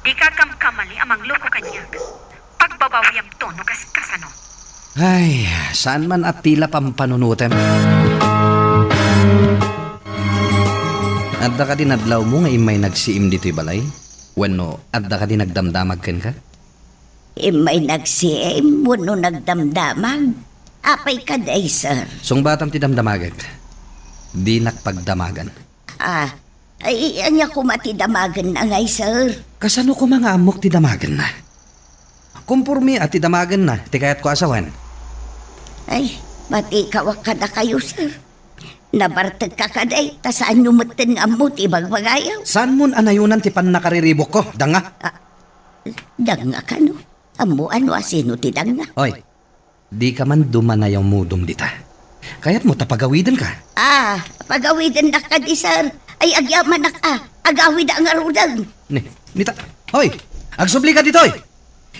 Di ka kamkamali amang loko kanyak. Pagbabawiyam to no kaskasano. Ay, saan man at tila pampanunutem. Adda ka din adlaw mo nga imay nagsiim dito'y balay? Wano, adda ka din nagdamdamag ken ka? Imay nagsiim, wano nagdamdamag. Apay ka day, sir. Song batam ti damdamagag. Di nakpagdamagan. Ay, anya ko matidamagan na ngay, sir. Kasano ko mga amok ti damagan na? Kumpurmi at ti damagan na, ti kayat ko asawan. Ay, mati kawak ka na kayo, sir. Nabartag ka kaday, ta saan numatan nga mo ti bagbagayaw? Saan mon anayunan ti pan nakariribok ko, danga? Danga ka no? Amo ano asino ti danga? Oy, di ka man dumanayaw mudom dita. Kaya't mo tapagawidan ka. Pagawidan na ka di, sir. Ay, agyaman na ka. Agawid ang arudag. Nita, hoy, agsubli ka ditoy.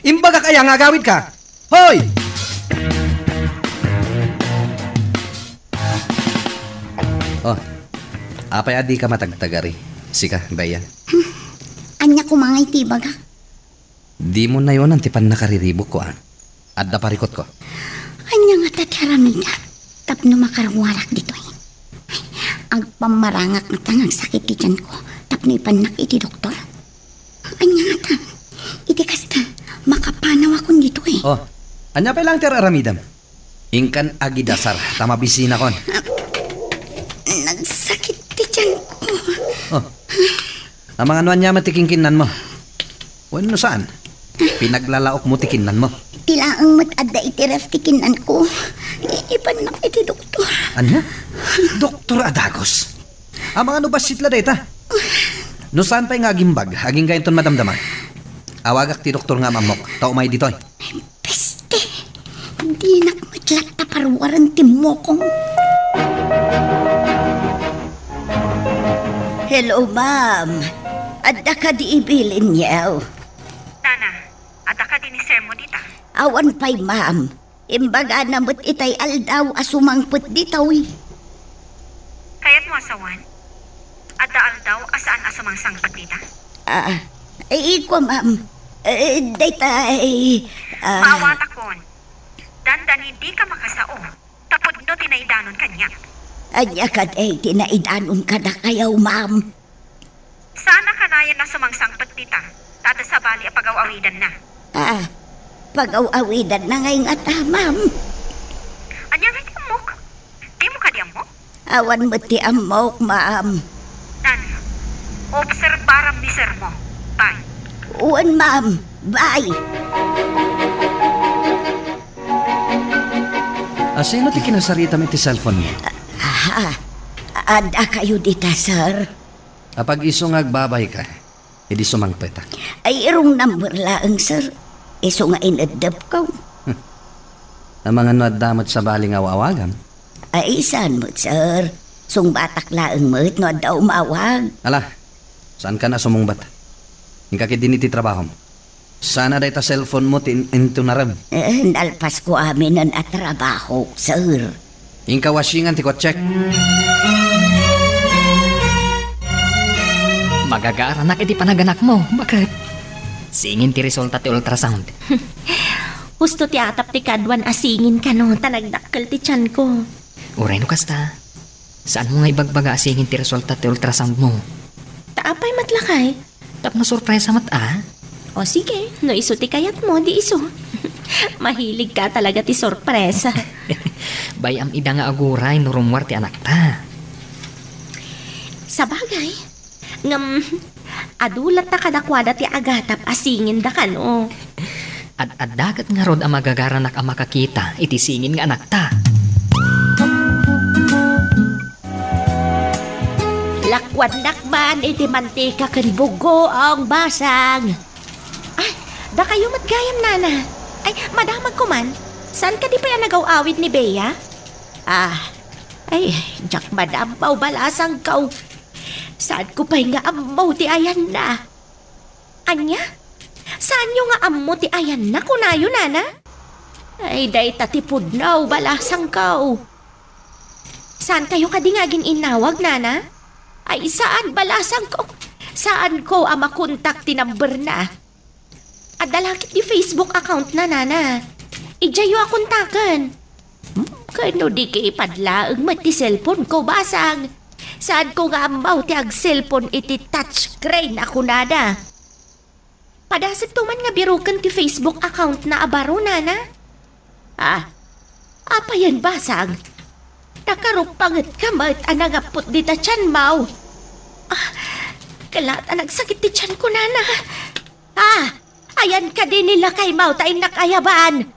Imbaga kaya nga agawid ka. Hoy! Oh, apay adi ka matagtagari. Sika, Bea. Anya ko mga itibaga. Di mo na yun ang tipan nakariribok ko, Adda parikot ko. Anya nga tatyaramida. Tapno makarungwarak dito. ang pamarangak nga tangang sakit ti tiyan ko. Tapno ipanak iti doktor. Anya nga ta, iti kasta, makapanaw akong dito eh. Oh, anya pa lang tira aramidam. Ingkan agi dasar, tama bisina kon. Nagsakit ti tiyan ko. Oh, ang mga anuan niya matikingkinan mo. Ano saan? Pinaglalaok mo tikinan mo. Tilaang matadda iti ref tikinan ko. Ipanak iti doktor. Anya? Doktor Adagos? Ang mga nubasit la data? No saan pa'y nga agimbag, aging gayon madamdaman? Awagak ti doktor nga mamok, tao may ditoy. Peste, hindi na matlat na parwaran ti mokong. Hello, ma'am. Adda ka di ibilin niyaw. Nana, ada ka din ni sir mo dita. Awan pa'y, ma'am. Imbaga na mo't itay aldaw asumangput ditaw eh. Kaya't mo asawan? Ada aldaw asaan asumang sangpat dita? Iko, ma'am. Dayta, Maawata kon. Dandan hindi ka makasao. Tapod no tinaidanon kanya. Anya ka tinaidanon ka na kayaw, ma'am. Sana kanayan na sumang sangpat dita. Tada sa bali pag-awawidan na. Pag-awawidan na ngayon at ma'am. Anya nga di amok? Di mo ka di amok? Awan mo ti amok, ma'am. Nana, obserbaram ni sir mo. Bye. Uwan, ma'am. Bye. Sino ti kinasarita mo ti cellphone mo? Ada kayo dita, sir. Kapag iso nga agbabay ka, edi sumangpeta. Ay, irong number laang, sir. Iso nga inadap ko. Ang mga nadamot sa baling awawagam. Ay, saan mo, sir? Sung batak laang mo, no daw mawag. Ala, saan ka na sumungbat? Hingkakit din iti trabaho mo. Sana dahi ta cellphone mo into naram. Nalpas ko amin ang atrabaho, sir. Hingka wasingan ti check. Magagara na iti panaganak mo. Bakit? Singin ti resulta ti ultrasound. Gusto ti atap ti kadwan asingin ka no, tanagdakkel ti tiyan ko. Uray no kasta. Saan mo nga ibagbaga asingin ti resulta ti ultrasound mo? Taapay matlakay. Tapno surpresa mat O sige, no iso ti kayat mo, di iso. Mahilig ka talaga ti sorpresa. Bayam ida nga aguray no rumwar ti anak ta. Sa bagay, adulat na kadakwada ti agatap asingin da ka no. At dagat nga rod ang magagaranak ang makakita iti singin nga anak ta. Lakwad nakman iti mantika ken bugo ang basang. Ay, da kayo matgayam nana. Ay, madamag ko man. Saan ka di pa yan nagaw-awid ni Bea? Ay, jak madam pao balasang kau. Saan ko pa'y nga amaw ti ayan na? Anya? Saan nyo nga ammo ti ayan na kunayo, nana? Ay, day tatipod na balasang kau. Saan kayo kadingagin inawag, nana? Ay, saan balasang ko? Saan ko makontak ti number na? At dalakit di Facebook account na, nana. Ijayo akontakan. Kano di ka ipadlaang mati cellphone ko, basang. Saan ko nga amaw ti ag cellphone iti touchscreen ako nada. Padasag tuman nga birukan ti Facebook account na abaro, nana. Apa yan, basang? Nakarupangat ka mat anagapot di ta tiyan, maw. Kalat nagsakit ti tiyan ko, nana. Ayan ka din nila kay maw tayo nakayabaan.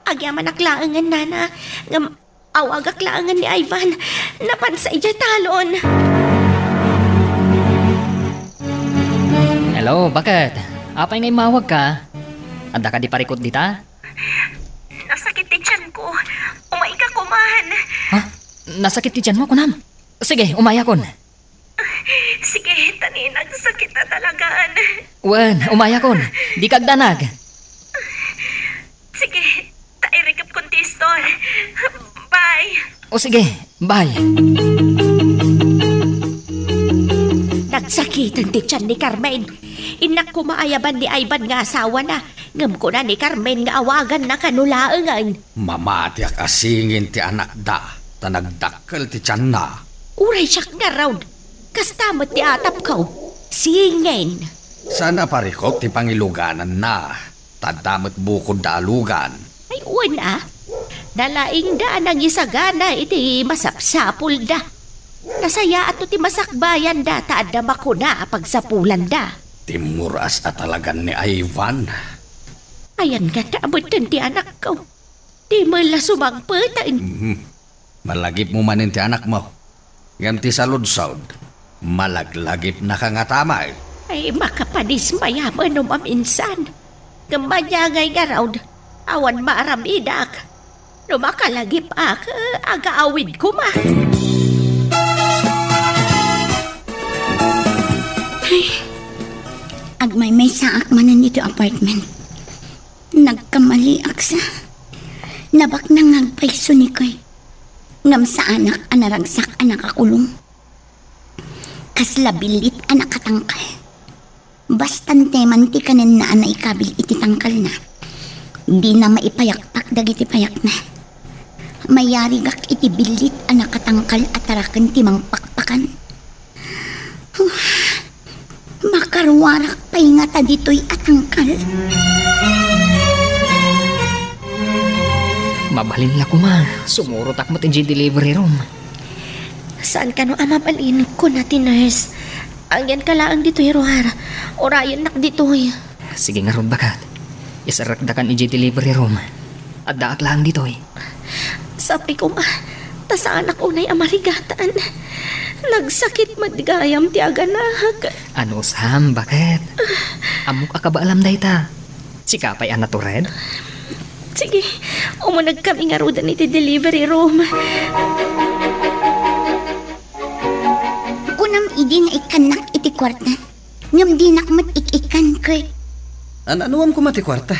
Agyaman aklaangan, nana. Awag aklaangan ni Ivan. Napansay dya talon. Hello, bakit? Apay ngay mawag ka? Anda ka di parikot dita? Nasakit ti tiyan ko. Umay ka kumahan. Ha? Nasakit ti tiyan mo, kunam? Sige, umaya kon. Sige, tani, nagsakit na talagaan. Wen, umaya kon. Di kagdanag. Sige, tairikap kontistor. Bye. O sige, bye. Nagsakitan ti tiyan ni Carmen. Inak ko maayaban ni Ivan nga asawa na. Ngam ko na ni Carmen nga awagan na kanulaangan. Mamati ak asingin ti anak da, tanagdakkel ti tiyan na. Uray siya nga raw. Kastamot ti atap ko. Singin. Sana parikot ti pangiluganan na. Tadamot bukod dalugan. Ay, una. Dalaing da nang isagana iti masapsapul da. Nasaya ato ti masakbayan da taadama ko na pagsapulan da. Timuras at talagan ni Ivan. Ayan nga taabutan ti anak ko. Di mala sumangputan. Malagip mo manin ti anak mo. Ngam ti saludsod. Malaglagip na ka nga tamay. Ay makapadis mayaman no maminsan. Gambanyangay nga raw. Awan maaramidak. No makalagip agaawid ko ma. Agmay may saak manan dito apartment. Nagkamali aksa. Nabak na ngagpaiso ni Koy. Ngam sa anak anaragsak anak akulong. Kaslabilit anak katangkal. Bastante manti kanin na ana ikabil iti tangkal na. Di na maipayakpak dagiti payak na. Mayari gak iti bilit anak katangkal at tarakan timang pakpakan. Makarwarak pa'y nga ta dito'y atangkal. Mabalin la ko ma. Sumurot ak mo ti delivery room. Saan ka no amabalin ko natin nurse? Ang yan ka lang dito'y rohar. Orayan nak dito'y. Sige nga ron bakat. Isarakdakan iji delivery room. At daak lang dito'y. Sabi ko ma, ta anak unay amarigatan. Nagsakit madigayam ti aganahag. Ano Sam, bakit? Amok akabaalam day ta. Si Kapay to red? Sige, umunag kami nga rudan iti delivery room. Kunam idi nga ikanak iti kwarta. Ngam di nakmat ik-ikan, Kurt. Anuam ko mati kwarta.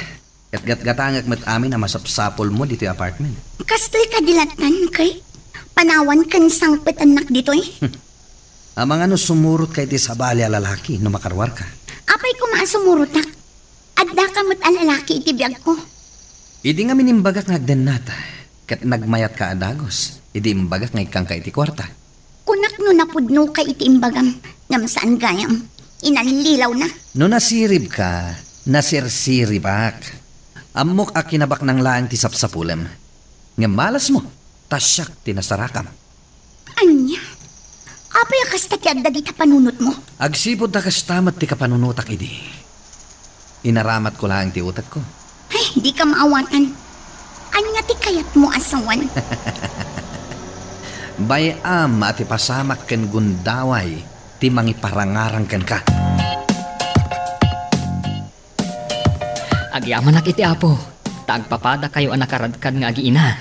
Gat-gatangak mat amin na masapsapol mo dito apartment. Kastoy kadilatan, Kurt. Panawan kan sangpit anak dito eh. Amang ano sumurot kay ti sabali a lalaki no makarwar ka. Apay ko maasumurutak. Adda ka mo't alalaki iti biyag ko. Idi nga minimbagak ngagden nata. Kat nagmayat ka adagos. Idi imbagak nga ikang ka iti kwarta. Kunak no napudno ka iti imbagam. Ngam saan gayam. Inalililaw na. No nasirib ka, nasirsiribak. Amok a kinabak ng laang ti sapsapulem. Nga malas mo, tasyak tinasarakam. Anya? Apay akasta ti adda di ta panunot mo. Agsipod ta kastamat ti kapanunutak idi. Inaramat ko lang ti utak ko. Ay, di ka maawatan. Anya ti kayat mo asawan. Bayam at ipasamak ken gundaway ti mangiparangarang ken ka. Agyaman nak iti apo. Tagpapada kayo anakaradkan nga agiina.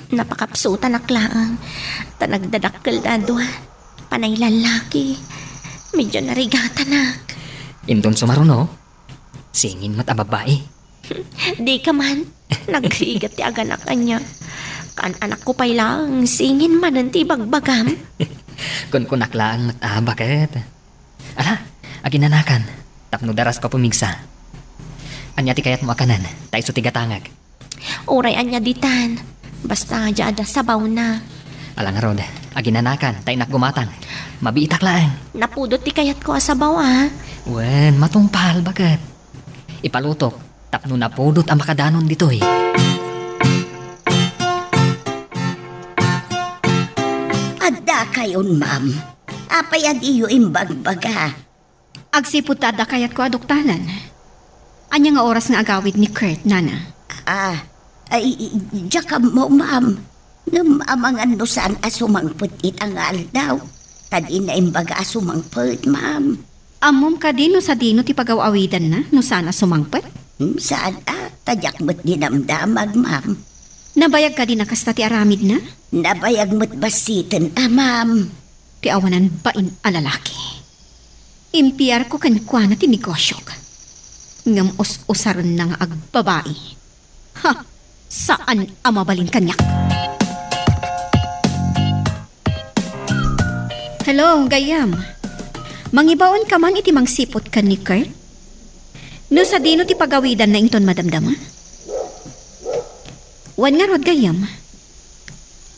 Napakapsutan aklaan. Tanagdadakkel na doon. Panay lalaki. Medyo narigata nak. Inton sumaruno. Singin mat a babae. Di ka man. Nagrigat ti aganak kanya. Kan anak ko pa'y lang. Singin man ang tibagbagam. Kun kunaklaan mat a bakit? Ala, aginanakan. Tapno daras ko pumigsa. Anya ti kayat mo akanan. Tayo so tigatangag. Uray anya ditan. Basta jada sabaw na. Alang rod, aginanakan. Tayo nakgumatang. Mabiitak lang. Napudot ti kayat ko asabaw ha. Wen, matungpal bakit? Ipalutok. Tapno na pudot ang makadanon dito eh. Adda kayon, ma'am. Apay adiyo imbagbaga. Agsiputada kayat ko aduktanan. Anya nga oras nga agawid ni Kurt, nana? Ay, jaka mo, ma'am. Amangan no saan asumangput itangal daw. Tadi na imbaga asumangput, ma'am. Amom ka din no sa dino ti pagawawidan na no sana sumangpet? Saan tadyak mo't dinamdamag, ma'am. Nabayag ka din na kasta ti aramid na? Nabayag mo't basitin, ma'am. Ti awanan bain alalaki. Impiyar ko kankwa na ti negosyo ka. Ngam usaran na nga agbabae. Ha! Saan amabalin kanyak? Hello, gayam. Mangibaon ka man iti mangsipot ka ni Kurt? No sa dino ti pagawidan na inton madamdama? Wan nga rod gayam.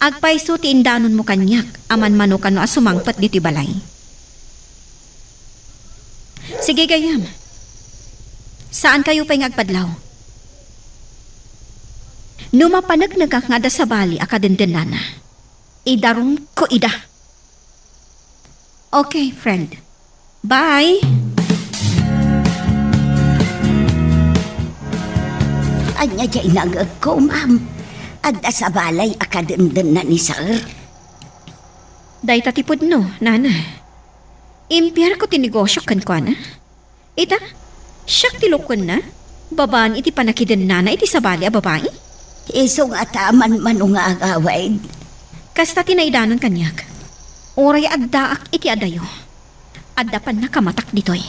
Agpaiso ti indanon mo kanyak, aman manukan no asumangpat dito balay. Sige gayam. Saan kayo pa'y ngagpadlaw? Numapanag nagkakangada sa bali akadendenana. Idarong ko ida. Okay, friend. Bye! Anya dyan inagag ko, ma'am. Adda sa balay akadenden na ni sir. Day tatipod no, nana. Impiyar ko tinegosyo kan kwa na. Ita, siyak tilokon na. Babaan iti panakiden nana iti sa bali a babae. Iso nga taman manu nga agawid. Kasta tinaidanan kanyak. Oray addaak iti adayo. Adda pan nakamatak ditoy.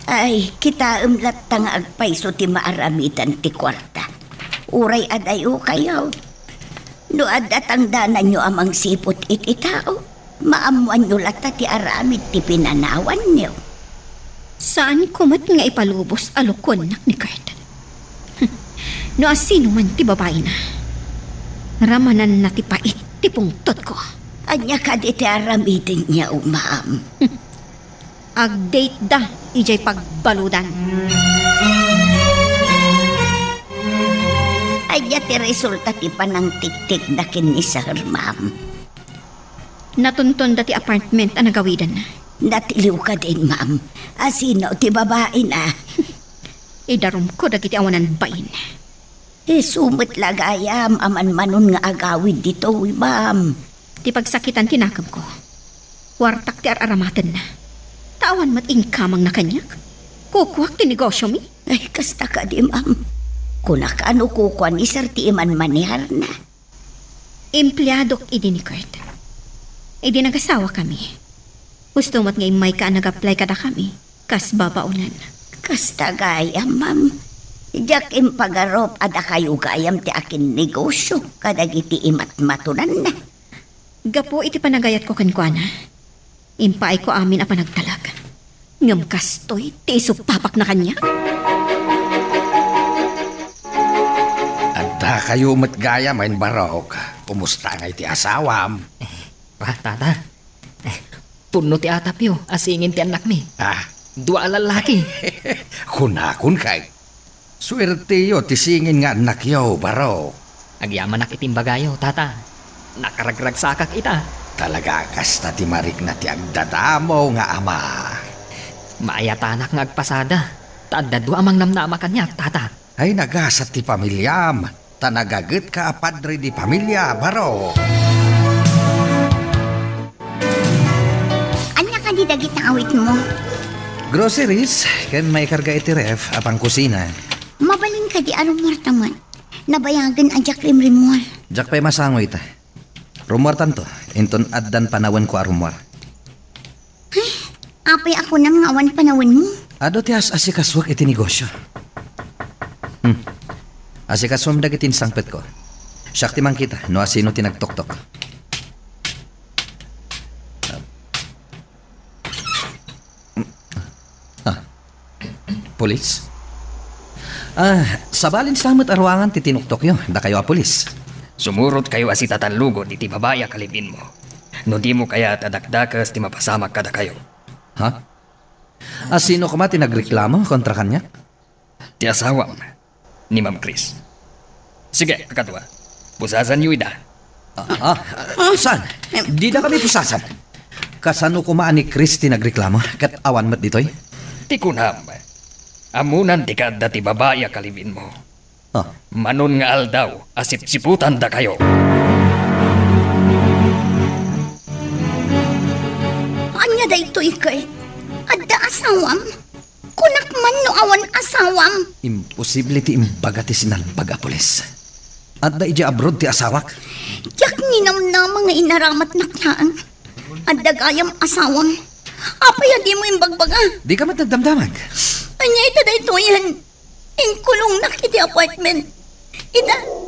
Ay, kita umlat nga agpaiso ti maaramitan ti kwarta. Uray adayo kayo. No adda tangdanan nyo amang sipot iti tao. Maamuan nyo lata ti aramid ti pinanawan nyo. Saan kumat nga ipalubos alukon nak ni Kurt? No asino man ti babae na. Ramanan na ti pait ti pungtot ko. Anya ka di ti aramidin niya umam. Ag-date da, ijay pagbaludan. Anya ti resulta ti panang tik-tik na ni sir, ma'am. Natuntun da ti apartment ang nagawidan na. Natiliw ka din, ma'am. Asino ti babae na. Idarom ko dagiti awanan bain. Sumit lagayam aman manon nga agawid dito, ma'am. Ti pagsakitan tinakam ko. Wartak ti aramatan na. Tawan mat ingkamang na kanyak. Kukuwak ti negosyo mi. Ay, kasta ka di, ma'am. Kunak ano kukuha ni sir ti iman manihar na. Empleyadok idi ni Kurt. Idi nagasawa kami. Gusto mo't ngay may ka nag-apply kada kami. Kas babaunan. Kasta gayam, ma'am. Diyak impagarop ada kayo gayam ti akin negosyo. Kadagiti imat matunan na. Gapo iti panagayat ko kankwana. Impaay ko amin a panagtalag. Ngam kastoy ti isupapak na kanya. Adda kayo matgaya main barok. Kumusta nga iti asawam? Tata. Puno ti atapyo, asingin ti anak mi. Dua lalaki. Kunakun kay. Swerte yo, tisingin nga anak yo, barok. Agyaman nak itimbagayo, tata. Nakaragrag sakak ita. Talaga kasta ti marik na ti agdadamo nga ama. Maayatanak nga agpasada. Taadado amang namnama kanyak, tata. Ay nagasat ti pamilyam. Tanagaget ka padre di pamilya, baro. Anya ka di dagit ang awit mo? Groceries, kan may karga iti ref, apang kusina. Mabalin ka di arumor taman. Nabayagan ang jak rimrimor. Jak pa'y masangoy ta. Rumor tanto, inton addan panawan ko arumor. Apay ako nang awan panawin mo. Ado ti asikaswak iti negosyo. Asikaswam dagitin sangpet ko. Siyak ti man kita, no asino tinagtok-tok. Polis? Sabalin samat arwangan ti tinuktok yo, da kayo a polis. Sumurot kayo asita tanlugo iti babaya kalibin mo. No di mo kaya tadakdakas ti mapasamak kada kayo. Ha? Asino ka ma tinagreklamo kontra kanya? Ti asawam ni Ma'am Chris. Sige, kakatwa. Pusasan niyo ida. Saan? Di na kami pusasan. Kasano kumaan ni Chris tinagreklamo? Kat awan mat ditoy? Ti kunam. Amunan ti kadda ti babaya kalibin mo. Manon nga aldaw, asip-siputan da kayo. Anya da ito ikay? Adda asawam? Kunak man no awan asawam? Imposible ti imbaga ti sinalbaga polis. Adda ija abroad ti asawak? Yak ninam na mga inaramat na klaan. Adda gayam asawam. Apay di mo imbagbaga. Di ka mat nagdamdamag. Anya ita da ito yan. Kulong na kiti apartment.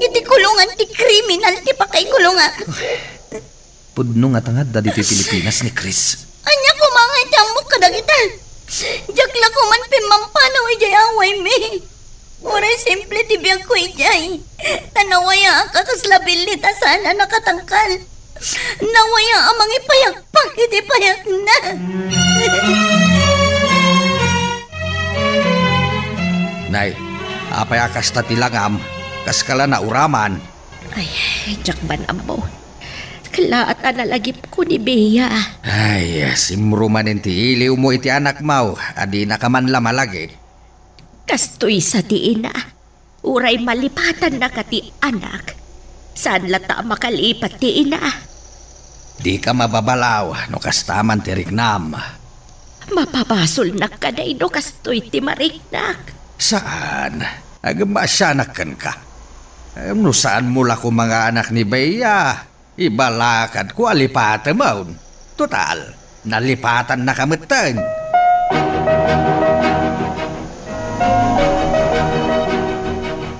Iti kulungan ti kriminal ti pakay kulunga. Pudno nga tangad da dito Pilipinas ni Chris. Anya kumangay tiyang mo kadagita. Diyak la ko man pimampanaw ijay away mi. Oray simple ti biyag ko ijay. Tanawaya ka kaslabil ni sana nakatangkal. Nawaya amang ipayagpag iti payag na. Nay, apay akas ta tilangam, kas kala na uraman. Ay, jakban ambo. Kala at analagip ko ni Bea. Ay, simrumanin ti iliw mo iti anak mau, adi na ka man lamalagi. Kastoy sa ti ina. Uray malipatan na ka ti anak. Saan lata makalipat ti ina? Di ka mababalaw, no kastaman ti riknam. Mapapasol na ka na ino kastoy ti mariknak. Saan? Agmasyanak ka. No saan mula ko mga anak ni Bea? Ibalakad ko alipatan mo. Total, nalipatan na kamutan.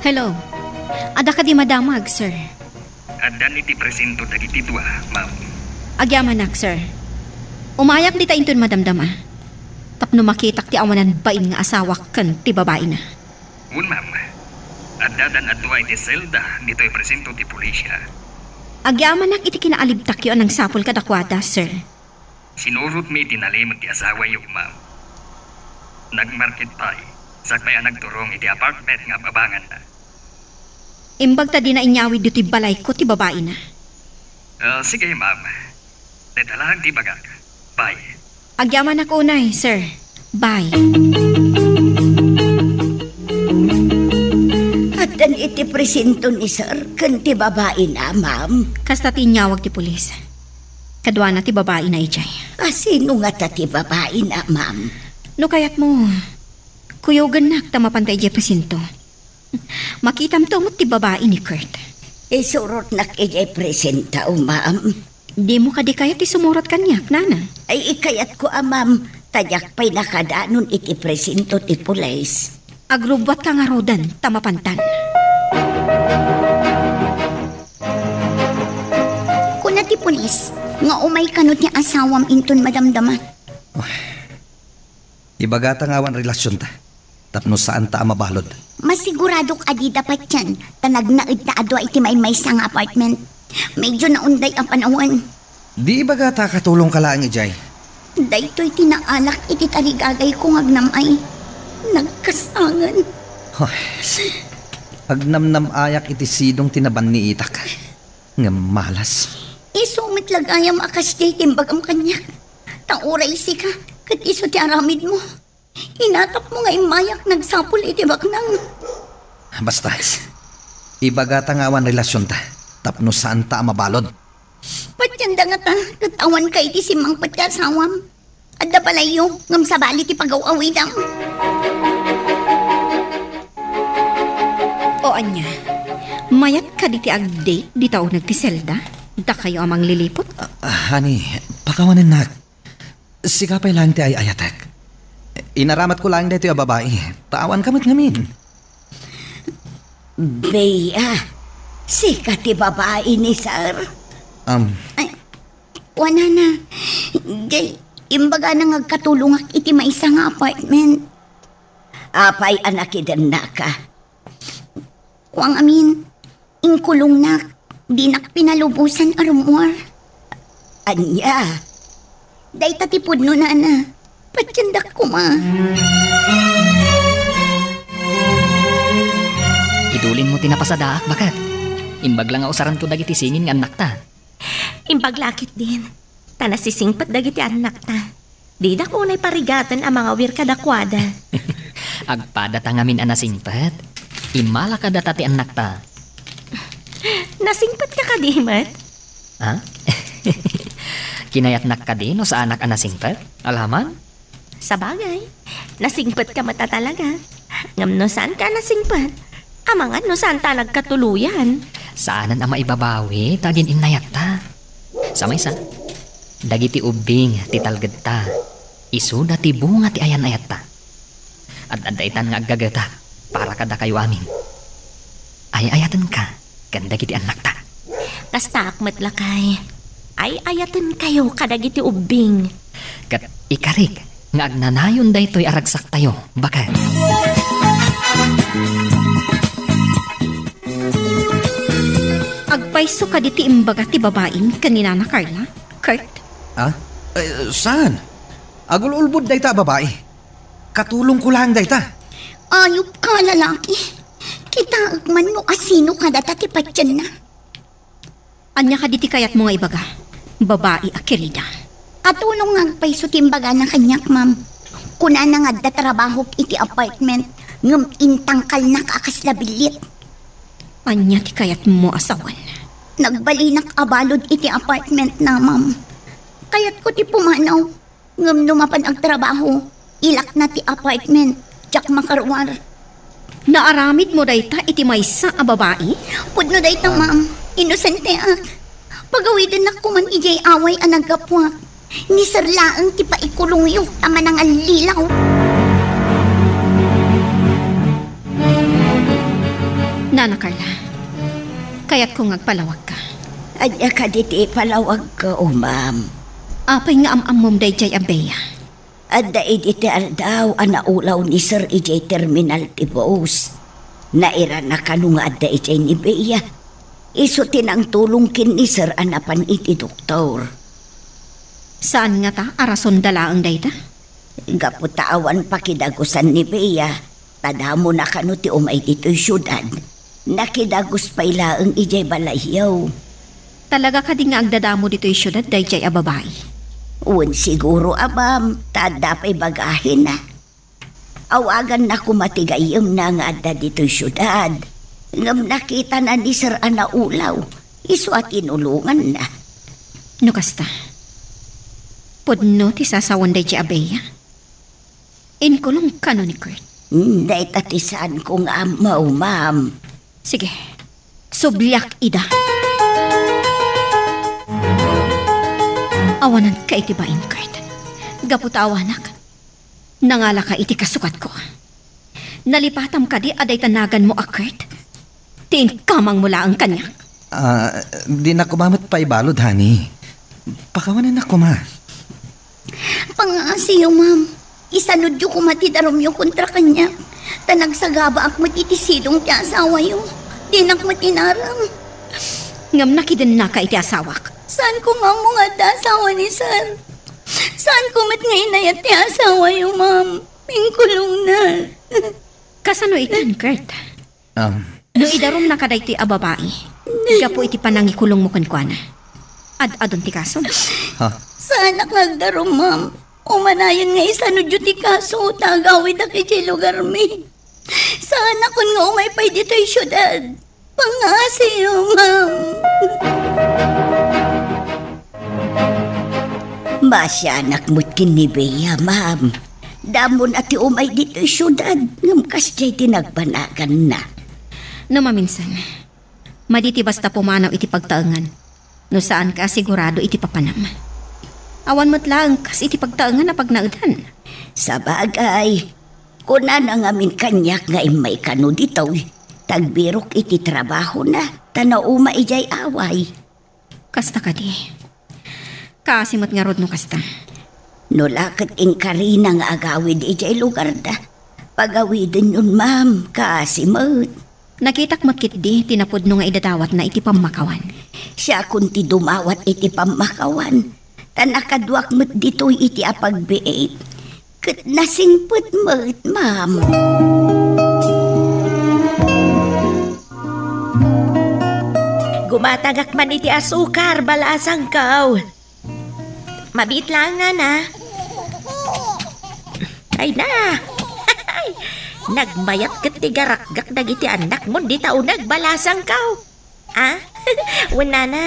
Hello. Ada ka di madamag, sir. Adan iti presento dagiti dua, ma'am. Agyamanak, sir. Umayak di ta inton madamdama. Tapno makitak ti awanan bain nga asawa kan ti babae na. Un, ma'am. Adadan adwa iti selda dito'y presento ti pulisya. Agyamanak iti kinaalibtak yun ang sapol kadakwada, sir. Sinurot mi iti nalimag ti asawa yung, ma'am. Nagmarket pay. Sakbay ang nagturong iti apartment nga babangan na. Imbag ta di na inyawi dito ti balay ko ti babae na. Sige, ma'am. Detalang di bagak. Bye. Agyamanak unay, sir. Bye. At dan iti presento ni sir, kan ti babae na, ma'am. Kasta ti inyawag ti pulis. Kadwa na ti babae na ijay. Sino nga ta ti babae na, ma'am? No kayat mo, kuyogan nak tamapantay di presinto. Makitam to mo ti babae ni Kurt. Surot nak ijay presenta, ma'am. Di mo kadi kayat ti sumurot kanyak, nana. Ay ikayat ko, ma'am. Tadyak pa'y nakadanon iti presento ti pulis. Agrubwat ka nga rodan, tamapantan. Kuna ti pulis, nga umay kanot ni asawam inton madamdama. Ibagata nga awan relasyon ta. Tapno saan ta mabalod. Masiguradok adi dapat yan. Tanagnaid na adwa iti may sang apartment. Medyo naunday ang panawan. Di ibagata katulong ka lang ijay. Daytoy tinaalak iti tarigagay kong agnamay. Nagkasangan. Agnamnam ayak iti sidong tinaban ni Itak. Nga malas. Isumit lagayam akas jay timbagam kanyak. Tauray si ka, kat iso ti aramid mo. Hinatap mo nga imayak nagsapul iti baknang. Basta, ibagata nga awan relasyon ta. Tapno saan ta mabalod. Patyanda nga ta, katawan ka iti simang patyasawam. Adda palayo, ngam sabali ti pag-awawidam. O anya, mayat ka di ti agdate di tao nagtiselda? Da kayo amang lilipot? Honey, pakawanin nak. Sikapay lang ti ay ayatek. Inaramat ko lang dito yung babae. Tawan kamot ngamin. Bea, sika ti babae ni sir. Ay, wala na. Jay, imbaga na ngagkatulungak iti may isang apartment. Apay anakidan na ka. Kuang amin, ingkulong na, di nak pinalubusan arumor. Anya, day tatipod no na. Patyandak ko ma. Idulin mo tinapasadaak, bakat? Imbag lang nga usaran to dagiti singin nga anak ta. Imbaglakit din. Tanasisingpat dagiti anak ta. Di da kunay parigatan ang mga wirkadakwada. Agpada ta ngamin anasingpat. Imala ka data ti anak ta. Nasingpat ka kadimat? Ha? Kinayat ka din o sa anak anasingpat? Alaman? Sa bagay, nasingpat ka mata talaga. Ngam no saan ka nasingpat? Amangan no saan ta nagkatuluyan? Saanan ang maibabawi, tagin inayat ta. Sa may sa, dagiti ubing ti talgad ta. Isuda ti bunga ti ayan ayat ta. At adaitan nga agagata para kada kayo amin. Ay-ayatan ka, ganda giti anak ta. Kasta akmat lakay. Ay-ayatan kayo kadagiti ubing. Kat ikarik, nga agnanayon daytoy aragsak tayo, bakit? Agpaiso ka di ti imbaga ti babaeng kanina na Carla? Kurt? Ha? Saan? Agululbod dayta babae. Katulong ko lang dayta. Ayop ka, lalaki. Kita man mo asino ka data ti patyan na. Anya ka di ti kayat mo nga ibaga? Babae akirida. Katulong nga paiso timbaga ng kanyak, ma'am. Kuna na nga da trabaho iti apartment, ngam intangkal na kakaslabilit. Anya ti kayat mo asawan? Nagbalinak abalod iti apartment na, ma'am. Kayat ko ti pumanaw, ngam numapan ang trabaho, ilak na ti apartment, jak makarwar. Naaramid mo dayta iti maysa a babae? Pudno dayta, ma'am. Inosente ak. Pagawidan na kuman ijay away ang nagkapwa. Ni Sir Laang ti paikulong yung tama ng alilaw. Nana Carla, kaya't kung agpalawag ka. Adya ka diti palawag ka, ma'am. Apay nga amam day jay abeya. Adda iditi aldaw anaulaw ni Sir ijay terminal ti boss. Naira na kanu nga adda ijay ni Bea. Isutin ang tulong kin ni Sir anapan iti doktor. Saan nga ta? Arason dalaang dayta? Gaputaawan pakidagusan ni Bea. Tadamo na kanu ti umay dito'y syudad. Nakidagos pa ilaang ijay balayyaw. Talaga ka di nga agdadamo dito'y syudad day jay a babae? Un siguro, abam. Tada pa'y bagahin na. Awagan na kumatigayam na nga adda dito'y syudad. Ngam nakita na ni Sir anaulaw. Isu at inulungan na. No kasta? Pudno ti sasawan day jay abeya? Inkulong kano ni Kurt? Day tatisan kong amaw, ma'am. Sige, sublyak ida. Awanan ka iti bain, Kurt. Gaputa awanak. Nangala ka iti kasukat ko. Nalipatam ka di aday tanagan mo a Kurt. Tiin kamang mula ang kanya. Di na kumamot pa ibalod, honey. Pakawanan na kuma. Pangasiyo, ma'am. Isanod yung kumatidarom yung kontra kanya. Tanagsagaba ak matitisilong ti asawa yung. Di nak matinaram. Ngam nakidin na ka iti asawak. Saan ko nga mga da asawa ni Sir? Saan ko mat ngayon na yat ti asawa yung, ma'am? Pingkulong na. Kasano itan, Kurt? No idarom na kaday ti a babae. Gapo iti panangikulong mo kankwana. Ad-adon ti kaso? Saan nakagdarom, ma'am? Umanayan nga isanod yung ti kaso, tagawid na kiti lugar mi. Sana kung nga umay pa'y dito'y syudad. Pangasiyo, ma'am. Masya anak mo't ni Bea, ma'am. Damon ati umay dito'y syudad. Ngamkas jay tinagbanagan na. No maminsan, maditi basta pumanaw iti pagtaengan. No saan ka sigurado iti papanam. Awan mo't lang kas iti pagtaengan na pagnaudan. Sa bagay, kuna na ngamin kanyak nga imay kanu dito, tagbirok iti trabaho na, tanauma ijay away. Kasta ka di. Kasimot nga rod no kasta. No lakit ingkari na nga agawid ijay lugar da. Pagawidin yun, ma'am, kasimot. Nakitak matkit di, tinapod no nga idadawat na iti pamakawan. Siya kunti dumawat iti pamakawan. Tanakadwak mo't dito'y iti apagbiit. Kat nasingput mo't, ma'am. Gumatagak man iti asukar, balasang kaw. Mabit lang nga na. Ay na. Nagmayat kat ti garakgak dagiti anak mo, di tao nagbalasang kaw. Wala na.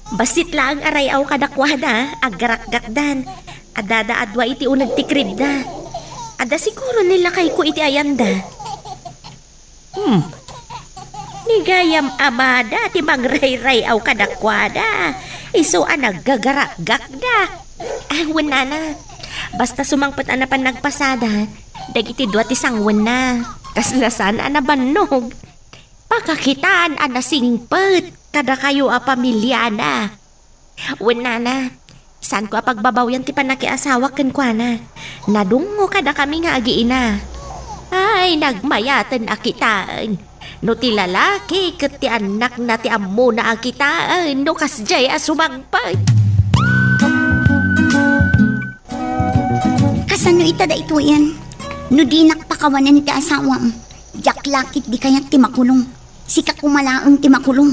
Basit lang aray aw kadakwada, agarakgakdan. Adada adwa iti unag ti kribda. Ada siguro nila kay ko iti ayanda. Nigayam amada ti magray-ray aw kadakwada. Iso naggagaragakda. Wala na. Basta sumangpot anapan nagpasada, dagiti dua ti sangwan na. Kaslasan anabannog. Pakakitaan anasingpet. Kada kayo a pamilya na. Wala na. Saan ko pagbabawyan ti panakiasawa kenkwana. Nadungo kada kami nga agiina. Ay, nagmayatan akitaan. No ti lalaki ket ti anak na ti ammo na akitaan no kasjay asumangpay. Kasano ita da ito yan? No di nakpakawanan ti asawam. Jak lakit di kaya't ti makulong. Sika kumalaang ti makulong.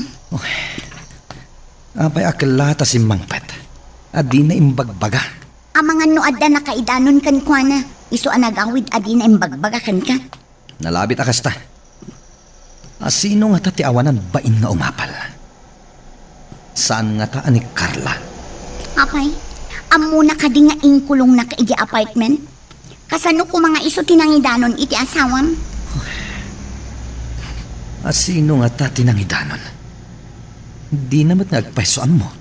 Apay akalata si Mangpet. Adi na imbagbaga. Amangan no adda nakaidanon kan kwa na. Iso anagawid adi na imbagbaga kan ka. Nalabit akas ta. Asino nga ta ti awanan bain nga umapal? Saan nga ta ani Carla? Apay, amo na ka di nga ingkulong na ka iti apartment? Kasano ko mga iso tinangidanon iti asawam? Asino nga ta tinangidanon? Di namat nagpaisoan mo.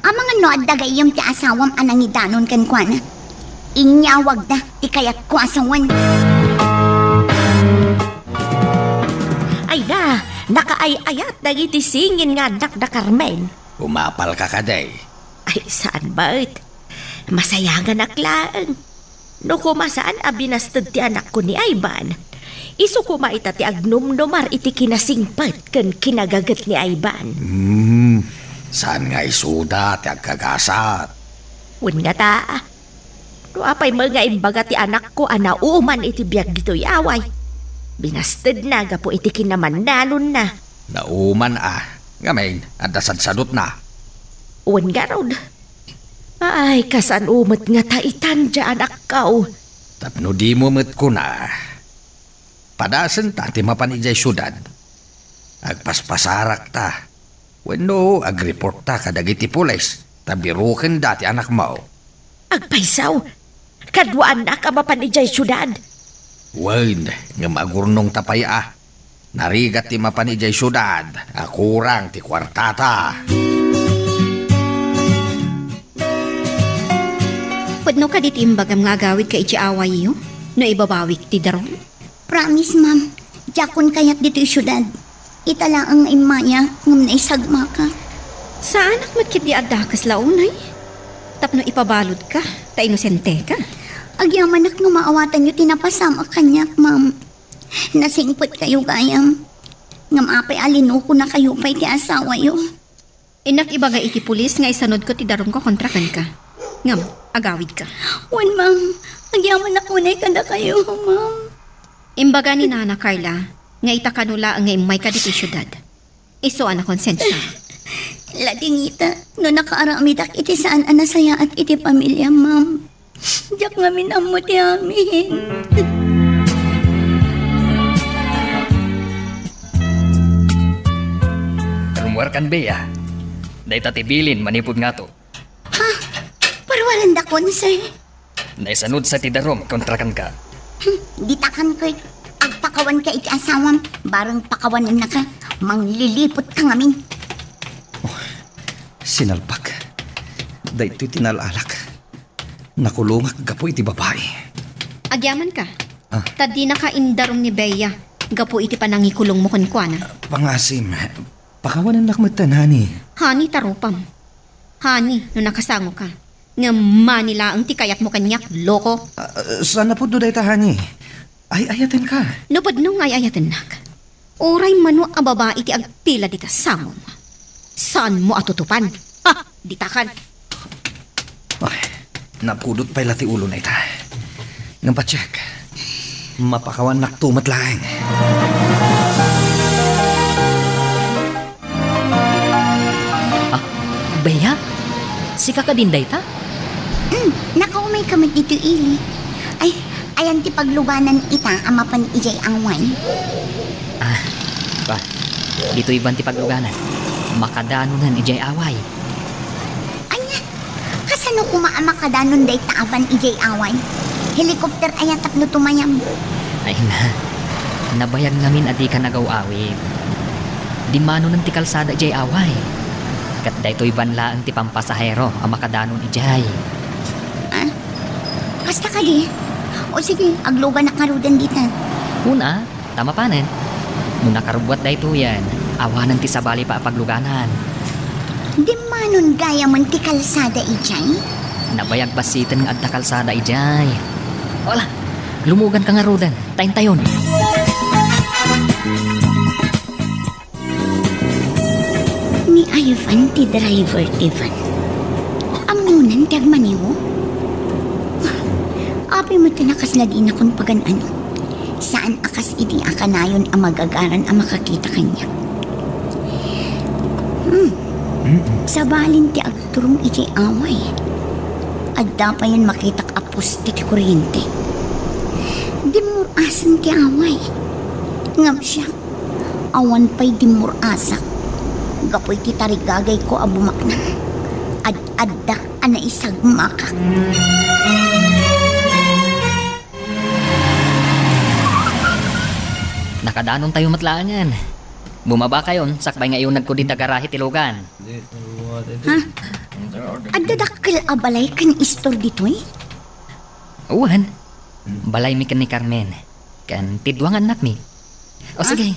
Amangan no adda gayam ti asawam anangidanon kan kwa na. Inyawag na ti kayat ko asawan. Ay na, nakaayayat dagiti singin nga anak na Carmen. Umapal ka kaday. Ay, saan ba't? Masayangan aklaan. No kumasaan abinastad ti anak ko ni Ivan. Iso kumaita ti agnumnumar iti kinasingpat kan kinagagat ni Ivan. Saan nga isuda ti agkagasat? Un nga ta. No apay mga imbaga ti anak ko anauman iti biyag dito'y away. Binastad na gapo iti kinamanalon na. Nauman Ngamin, adasad-sadot na. Un nga rod. Ay, kasan umat nga taitan dya anak kau. Tapno di mo met ko na. Padasan ta ti mapanijay syudad. Agpaspasarak ta. Wenno, agreport ta kadagiti pulis. Tabirukin dati anak mo. Agpaisaw. Kadwaan na ka mapanijay syudad. Wen, nga magurnong tapay Narigat ti mapanijay syudad. Akurang ti kwartata. Pudno ka diti imbagam nga agawid ka iti away yo? No ibabawik ti daron? Promise, ma'am. Jakon kayat dito syudad. Itala ang imaya ngam na isagma ka. Sa anak matkit di adakas launay? Tapno ipabalod ka, ta inosente ka. Agyaman ak nga maawatan nyo tinapasama kanyak, ma'am. Nasingpot kayo gayam. Ngam apay alinuko na kayo pa'y ti asawa yo. Inak ibaga iti pulis nga isanod ko ti daron ko kontrakan ka. Ngam, agawid ka. Wan, ma'am. Agyaman na kunay ka na kayo, ma'am. Imbaga ni Nana Carla, nga itakanula ang ngay may ka diti syudad. Iso na konsensya. Ladingita, no nakaaramidak iti saan anasaya at iti pamilya, ma'am. Diyak nga minamot yamin. Rumwar kan beya. Day tatibilin manipod nga to. Ha? Parwalan da kon, sir. Naisanod sa tidarom kontrakan ka. Ditakan ko agpakawan ka iti asawam. Barang pakawanan na ka. Manglilipot ka ngamin. Sinalpak. Dahito tinalalak. Nakulungak gapo iti babae. Agyaman ka. Tadi na ka indarom ni Bea. Gapo iti panangikulong mo kunkwana. Pangasim. Pakawanan lakmatan, hani. Hani tarupam. Hani, no nakasango ka. Nga manila ang tikayat mo kanyak, loko. Sana po doon ta, hani. Ay, ayatin ka. Nupad nung ay ayatin nak. Oray mano ang babae iti agpila dita samom. Saan mo atutupan? Ditakan. Ay, napudot pa'y lati ulo na ita. Nga pa-check. Mapakawan naktumat lang. Bea? Sika ka din dayta? Nakaumay kami dito, ili. Ay, ayan ti paglubanan ita ang mapan ijay angwan. Dito iban ti pagluganan. Makadanunan ijay away. Anya, kasano kumaan makadanon day taavan ijay away? Helikopter ayatak no tumayam. Ay na, nabayag namin adi ka nagaw-awit. Di mano ng ti kalsada ijay away. Kat daytoy banla ang ti pampasahero ang makadanon ijay. Kasta ka di? O sige, aglugan na karudan dita. Una, tama panen. Nung nakarubwat dayto yan, awanan ti sabali pa pagluganan. Di manon gaya man ti kalsada ijay? Nabayag basitan nga adda kalsada ijay. Wala, lumugan ka nga rodan, tayon-tayon. ni Ivan ti driver Ivan. Amunan ti agmaniwo. Abi mo tinakas lagi na kung pagan-ano. Saan akas iti akanayon ang magagaran ang makakita kanya. Sa balin ti agturong iti away. Adda pa yan makitak apos ti kuryente. Dimurasan ti away. Ngam siya, awan pa'y dimurasak. Gapoy ti tarigagay ko abumak na. Ad-adda ana isagmakak. Nakadanon tayo matlaan yan. Bumaba kayon, sakbay nga iyon nagkudita garahe tilugan. Ha? Adadakkel abalay kan istor dito eh? Uwan, balay mi kan ni Carmen. Kan tidwang anak mi. O sige,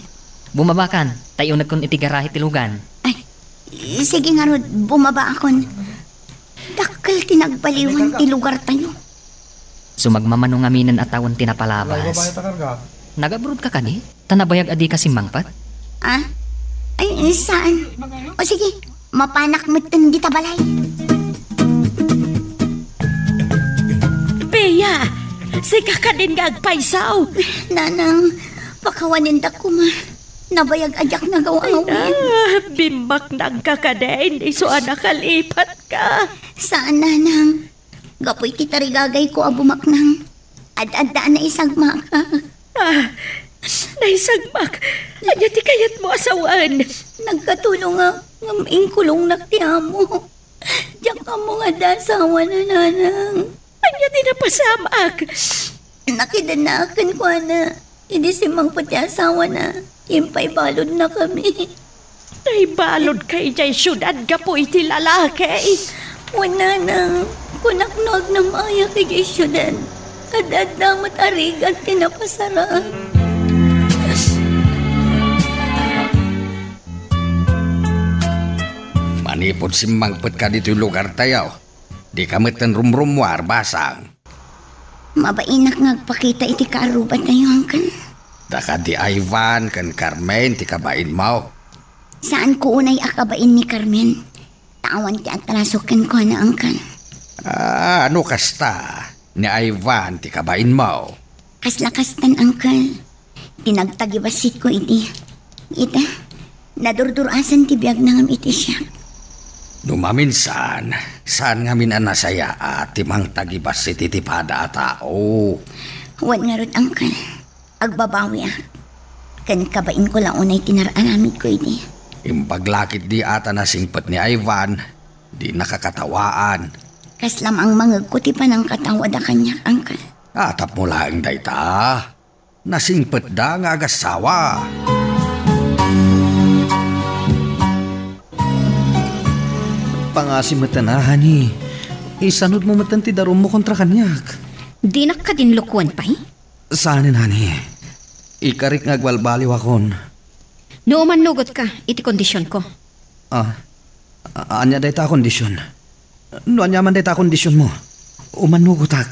bumaba kan, tayo nagkun iti garahe tilugan. Ay, sige nga Rod, bumaba akon. Dakkel tinagbaliwan ti lugar tayo. Sumagmamanong aminan at tawan tinapalabas. Nagabrod ka kani? Tanabayag adi ka simmangpat? Ah? Ay, saan? O sige, mapanak mo di tabalay. Bea, sika ka din gagpaisaw. Nanang, pakawanin da ko ma. Nabayag ajak na gawawin. Bimbak nang kakadain, iso anak kalipat ka. Saan nanang? Gapoy ti tarigagay ko abumak nang. Ad-addaan na isagmaka. Naisagmak. Anya ti kayat mo asawan. Nagkatulong nga ngamaing kulong naktiamo. Diyak ka mo nga dasawa na nanang. Anya ti napasamak. Nakidanakan ko na. Hindi simang pati asawa na. Impay balod na kami. Naibalod kay jay syudad ka po iti lalaki. Wala nang kunaknog na maya kay jay syudad. Kadadamat arigat tinapasara. Manipod simmangpet ka dito yung lugar tayo. Di kamit ng rumrumwar basang. Mabainak ngagpakita iti kaarubat na yung angkan. Daka di Ivan kan Carmen ti kabain mo. Saan ko unay akabain ni Carmen? Tawan ti atrasukan ko na angkan. Ano kasta? Ni Ivan ti kabain mo. Kaslakastan angkan. Tinagtagibasit ko iti. Ita, nadurdurasan ti biyag nangam iti siya. Numaminsan, saan nga minanasaya at timang tagibasit iti pada tao. Huwag nga ron angkan. Agbabawi ah. Kan kabain ko lang unay tinaranamid ko iti. Imbaglakit di ata na singpet ni Ivan, di nakakatawaan. Kaslam ang mangagkuti pa ng katawa da kanya, angkan. Atap mo lang dayta, nasingpet da nga agasawa. Pangasim matanahan eh. Isanod mo matan ti darum mo kontra kanyak. Di na ka din lukuan pa eh? Saanin hani? Ikarik nga gwalbaliw akon. Nooman nugot ka, iti kondisyon ko. Anya day ta kondisyon. No anya man day ta kondisyon mo. Umanugot ak.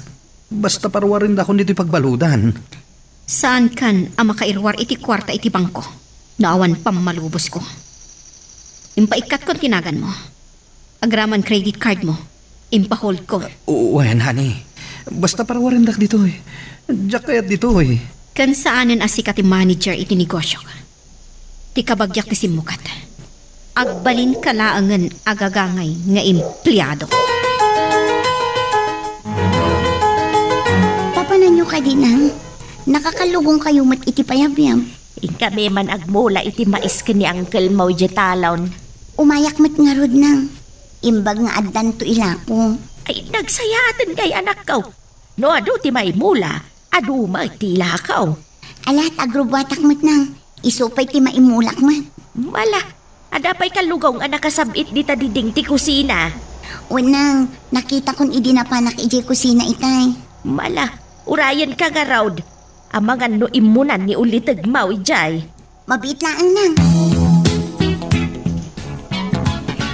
Basta parwarin da kon dito pagbaludan. Saan kan ang makairwar iti kwarta iti bangko? Naawan pamamalubos ko. Impaikat kon tinagan mo. Agraman credit card mo. Impahold ko. Uwen, honey. Basta parwarin dak dito eh. Diyak kayat dito eh. Kan saanan asika ti manager iti negosyo ka. Ti kabagyak ti simukat. Agbalin kalaangan agagangay nga empleyado. Papanan nyo ka din ang nakakalugong kayo mat iti payabyam. Kami man agmula iti mais ka ni Uncle Mau Jetalon. Umayak mat nga rod nang. Imbag nga addan to ilako. Ay, nagsayatan kay anak ko. No, adu ti may mula, adu magtila ka. Alat agrubatak mat nang. Isupay ti maimulak mat. Mala, adapay kalugaw nga nakasabit di ta diding ti kusina. Unang, nakita kon idinapanak iti kusina itay. Mala, urayan ka nga raud. Amangan no imunan ni ulitag mau ijay. Mabitlaan nang.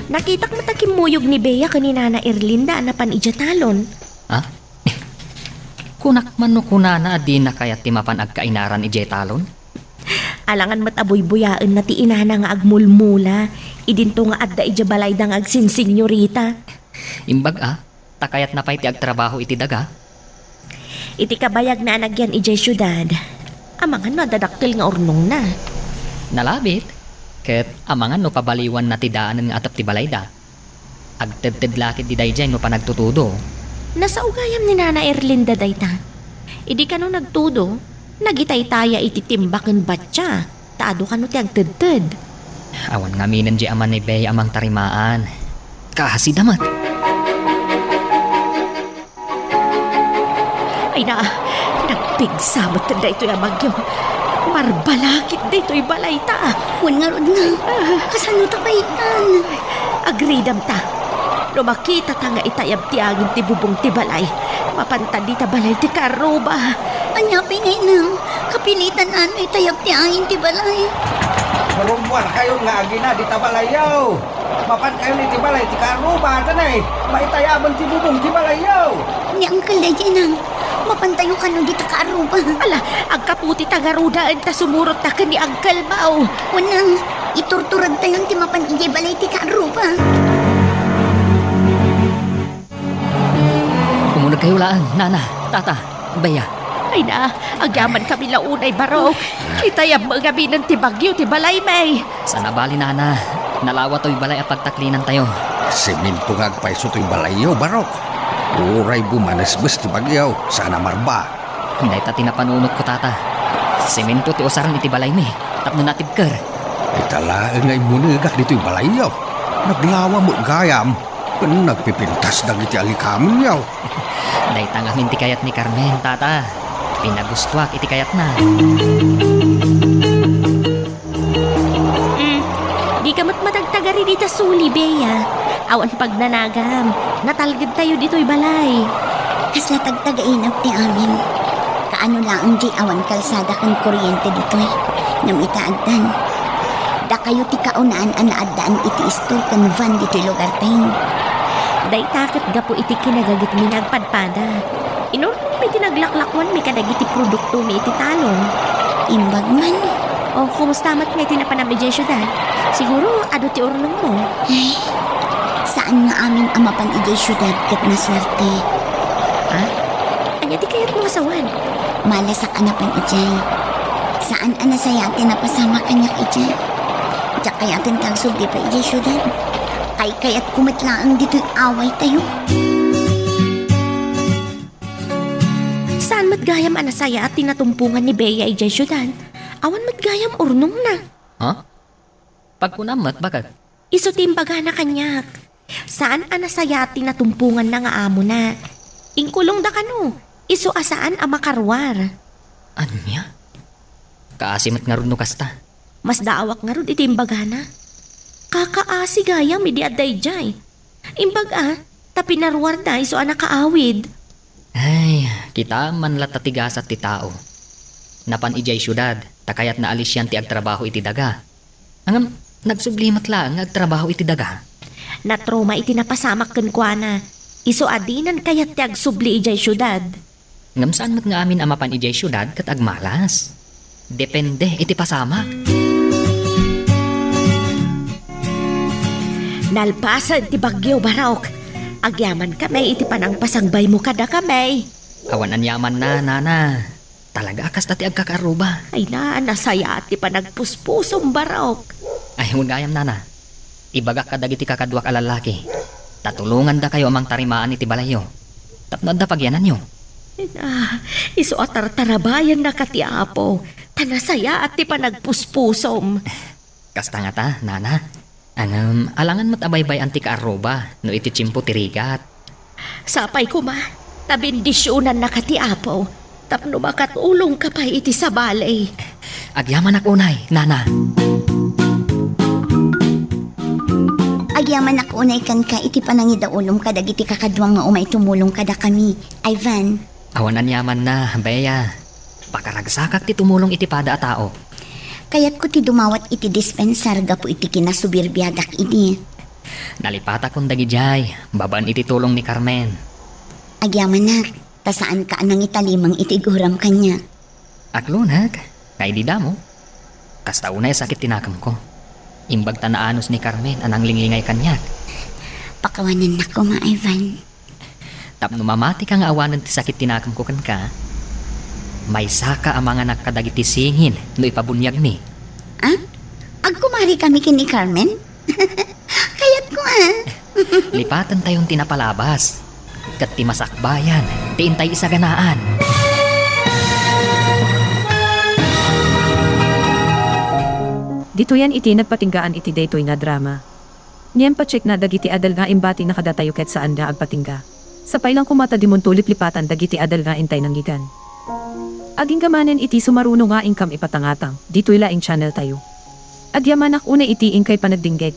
Nakitak mo takimuyog ni Bea kanina na Erlinda na panijatalon. Ha? Kunak man no kunana di na kaya timapan agkainaran ijay talon? Alangan mataboy-buyaan na ti inana nga agmulmula. Idinto nga adda ija balay dang agsinsenyorita. Imbag takayat na pa'y ti agtrabaho iti daga. Iti kabayag na anagyan ijay syudad. Amangan madadaktil nga urnong na. Nalabit, ket amangan no pabaliwan na ti daanan nga atap ti balay da. Agtedted lakit di dayjay no panagtutudo. Nasa ugayam ni Nana Erlinda dayta. Idi ka no nagtudo, nagitay-taya iti timbaken batya. Taado ka no ti agtedted. Awan nga minan di aman ni Bey amang tarimaan. Kahasi damat. Ay na, nagpigsamot na ito yung bagyo. Marbalakit na ito'y balay ta. Wan nga rod nga. Kasano ta paitan? Agridam ta. Lumakita ta nga itayab ti agin ti bubong ti balay. Mapantad di ta balay ti karuba. Anyapin ngay nang. Kapilitan ano itayap ti angin ti balay. Marumbuan kayo nga agina di tabalayaw. Mapan kayo ni tibalay ti karuba tanay. Maitayaban ti bubong ti balayaw. Ni Uncle Dayan nang. Mapantayo ka no dito ka aruba. Ala, agkaputi tagarudaan ta sumurot ta ka ni Uncle Mau. Unang, iturturag tayo ti mapan ijay balay ti ka aruba. Kumunag kayo laan, Nana, Tata, Bea. Ay na, agyaman kami launay barok. Itayab mga gabi ng tibagyo, tibalay may. Sa nabali, Nana, nalawa to'y balay at pagtaklinan tayo. Siminto nga agpaiso to'y balayaw, Barok. Uray bumanesbes ti bagyaw, sana marba. Hindi ta tinapanunot ko, Tata. Semento ti usaran iti balay me, tapno natibker. Italaan ngay munigak dito'y balayaw. Naglawa mo gayam. Kung nagpipintas na iti alikaman yaw. Day tangamin ti kayat ni Carmen, Tata. Pinagustuak iti kayat na. Di ka matagtagari dito suli, Bea. Awan pagnanagam. Natalgad tayo dito'y balay. Kasla tagtagainap ti amin. Kaano lang ang di awan kalsada kang kuryente dito'y. Ngam itaagdan. Da kayo ti kaunaan ang naadaan iti isto kan van dito'y lugar tayo. Day takot gapo iti kinagagit mi nagpadpada. Inur, may tinaglaklakwan mi kadagiti produkto mi iti talong. Imbag man. O, kumusta mat may tinapanami dyan syudad? Siguro, ado ti urlong mo. Ay, saan nga amin ang mapan ijay syudad kat naswerte? Ha? Anya di kaya't mga sawan? Malasak anapan ijay. Saan anasayatin na pasama kanyak ijay? Diyak kayatin kang sugdi pa ijay syudad. Ay kaya't kumatlaang dito'y away tayo. Saan matgayam anasaya at tinatumpungan ni Bea ijay syudad? Awan matgayam urnong na. Ha? Pagkunamat, bakit? Iso timbaga na kanyak. Saan anasaya at tinatumpungan na nga amo na? Ingkulong da kano. Iso asaan ang makarwar. Anya? Kaasimat nga rin no kasta. Mas daawak nga rin itimbaga na. Kakaasi gayam idi aday jay. Imbag tapi narwar da iso anak kaawid. Ay, kita man latatigas at ti tao. Napan ijay syudad, takayat na alis yan ti agtrabaho iti daga. Angam, nagsublimat lang agtrabaho iti daga. Natroma iti napasamak kenkwana. Iso adinan kayat ti agsubli ijay syudad. Ngam saan mat nga amin amapan ijay syudad kat agmalas. Depende iti pasamak. Nalpasan ti bagyo barok. Agyaman kami iti panang pasagbay mo kada kami. Awan anyaman na, Nana. Talaga akas tati agkakaruba. Ay na, nasaya at ti panagpuspusong barok. Ay, gayam, Nana. Ibagak ka dagiti kakadwak alalaki. Tatulungan da kayo amang tarimaan iti balayo. Tapnod da pagyanan nyo. Iso atar-tarabayan na katiapo. Tanasaya at ti panagpuspusom. Kasta nga ta, Nana. Alangan matabaybay anti kaaroba no iti tsimpo tirigat. Sapay ko ma, tabindisyonan na katiapo. Tapno makatulong ka pa iti sa balay. Agyaman ak unay, Nana. Agyaman ako unay kan ka iti panangidaulom kadag iti kakadwang nga umay tumulong kada kami. Ivan. Awan anyaman na, Bea. Pakaragsakak ti tumulong iti pada a tao. Kaya't ko ti dumawat iti dispensar gapo iti kinasubirbiadak ini. Nalipata kong dagijay, babaan iti tulong ni Carmen. Agyaman nak, tasaan ka anang italimang iti guram kanya. Aklunag, kay di damo. Kasta unay sakit tinakam ko. Imbag tanaanos ni Carmen anang linglingay kanyag. Pakawanan na ko, Ma Ivan. Tapno mamati ka nga awanan ti sakit tinakam ko kan ka. May saka ang mga nakadagiti singin no ipabunyag ni. Ah? Agkumari kami kini Carmen? Kayat ko Lipatan tayong tinapalabas. Kat ti masakbayan, ti intay isaganaan. Dito yan iti nagpatinggaan iti daytoy nga drama. Niyem pa-check na dagiti adal nga imbati nakadatayo ket saan nga agpatingga. Sapay lang kumata di montulip lipatan dagiti adal nga intay nanggigan. Aging gamanen iti sumaruno nga ingkam ipatangatang, dito'y laing channel tayo. Adyamanak una iti ingkay panagdinggeg.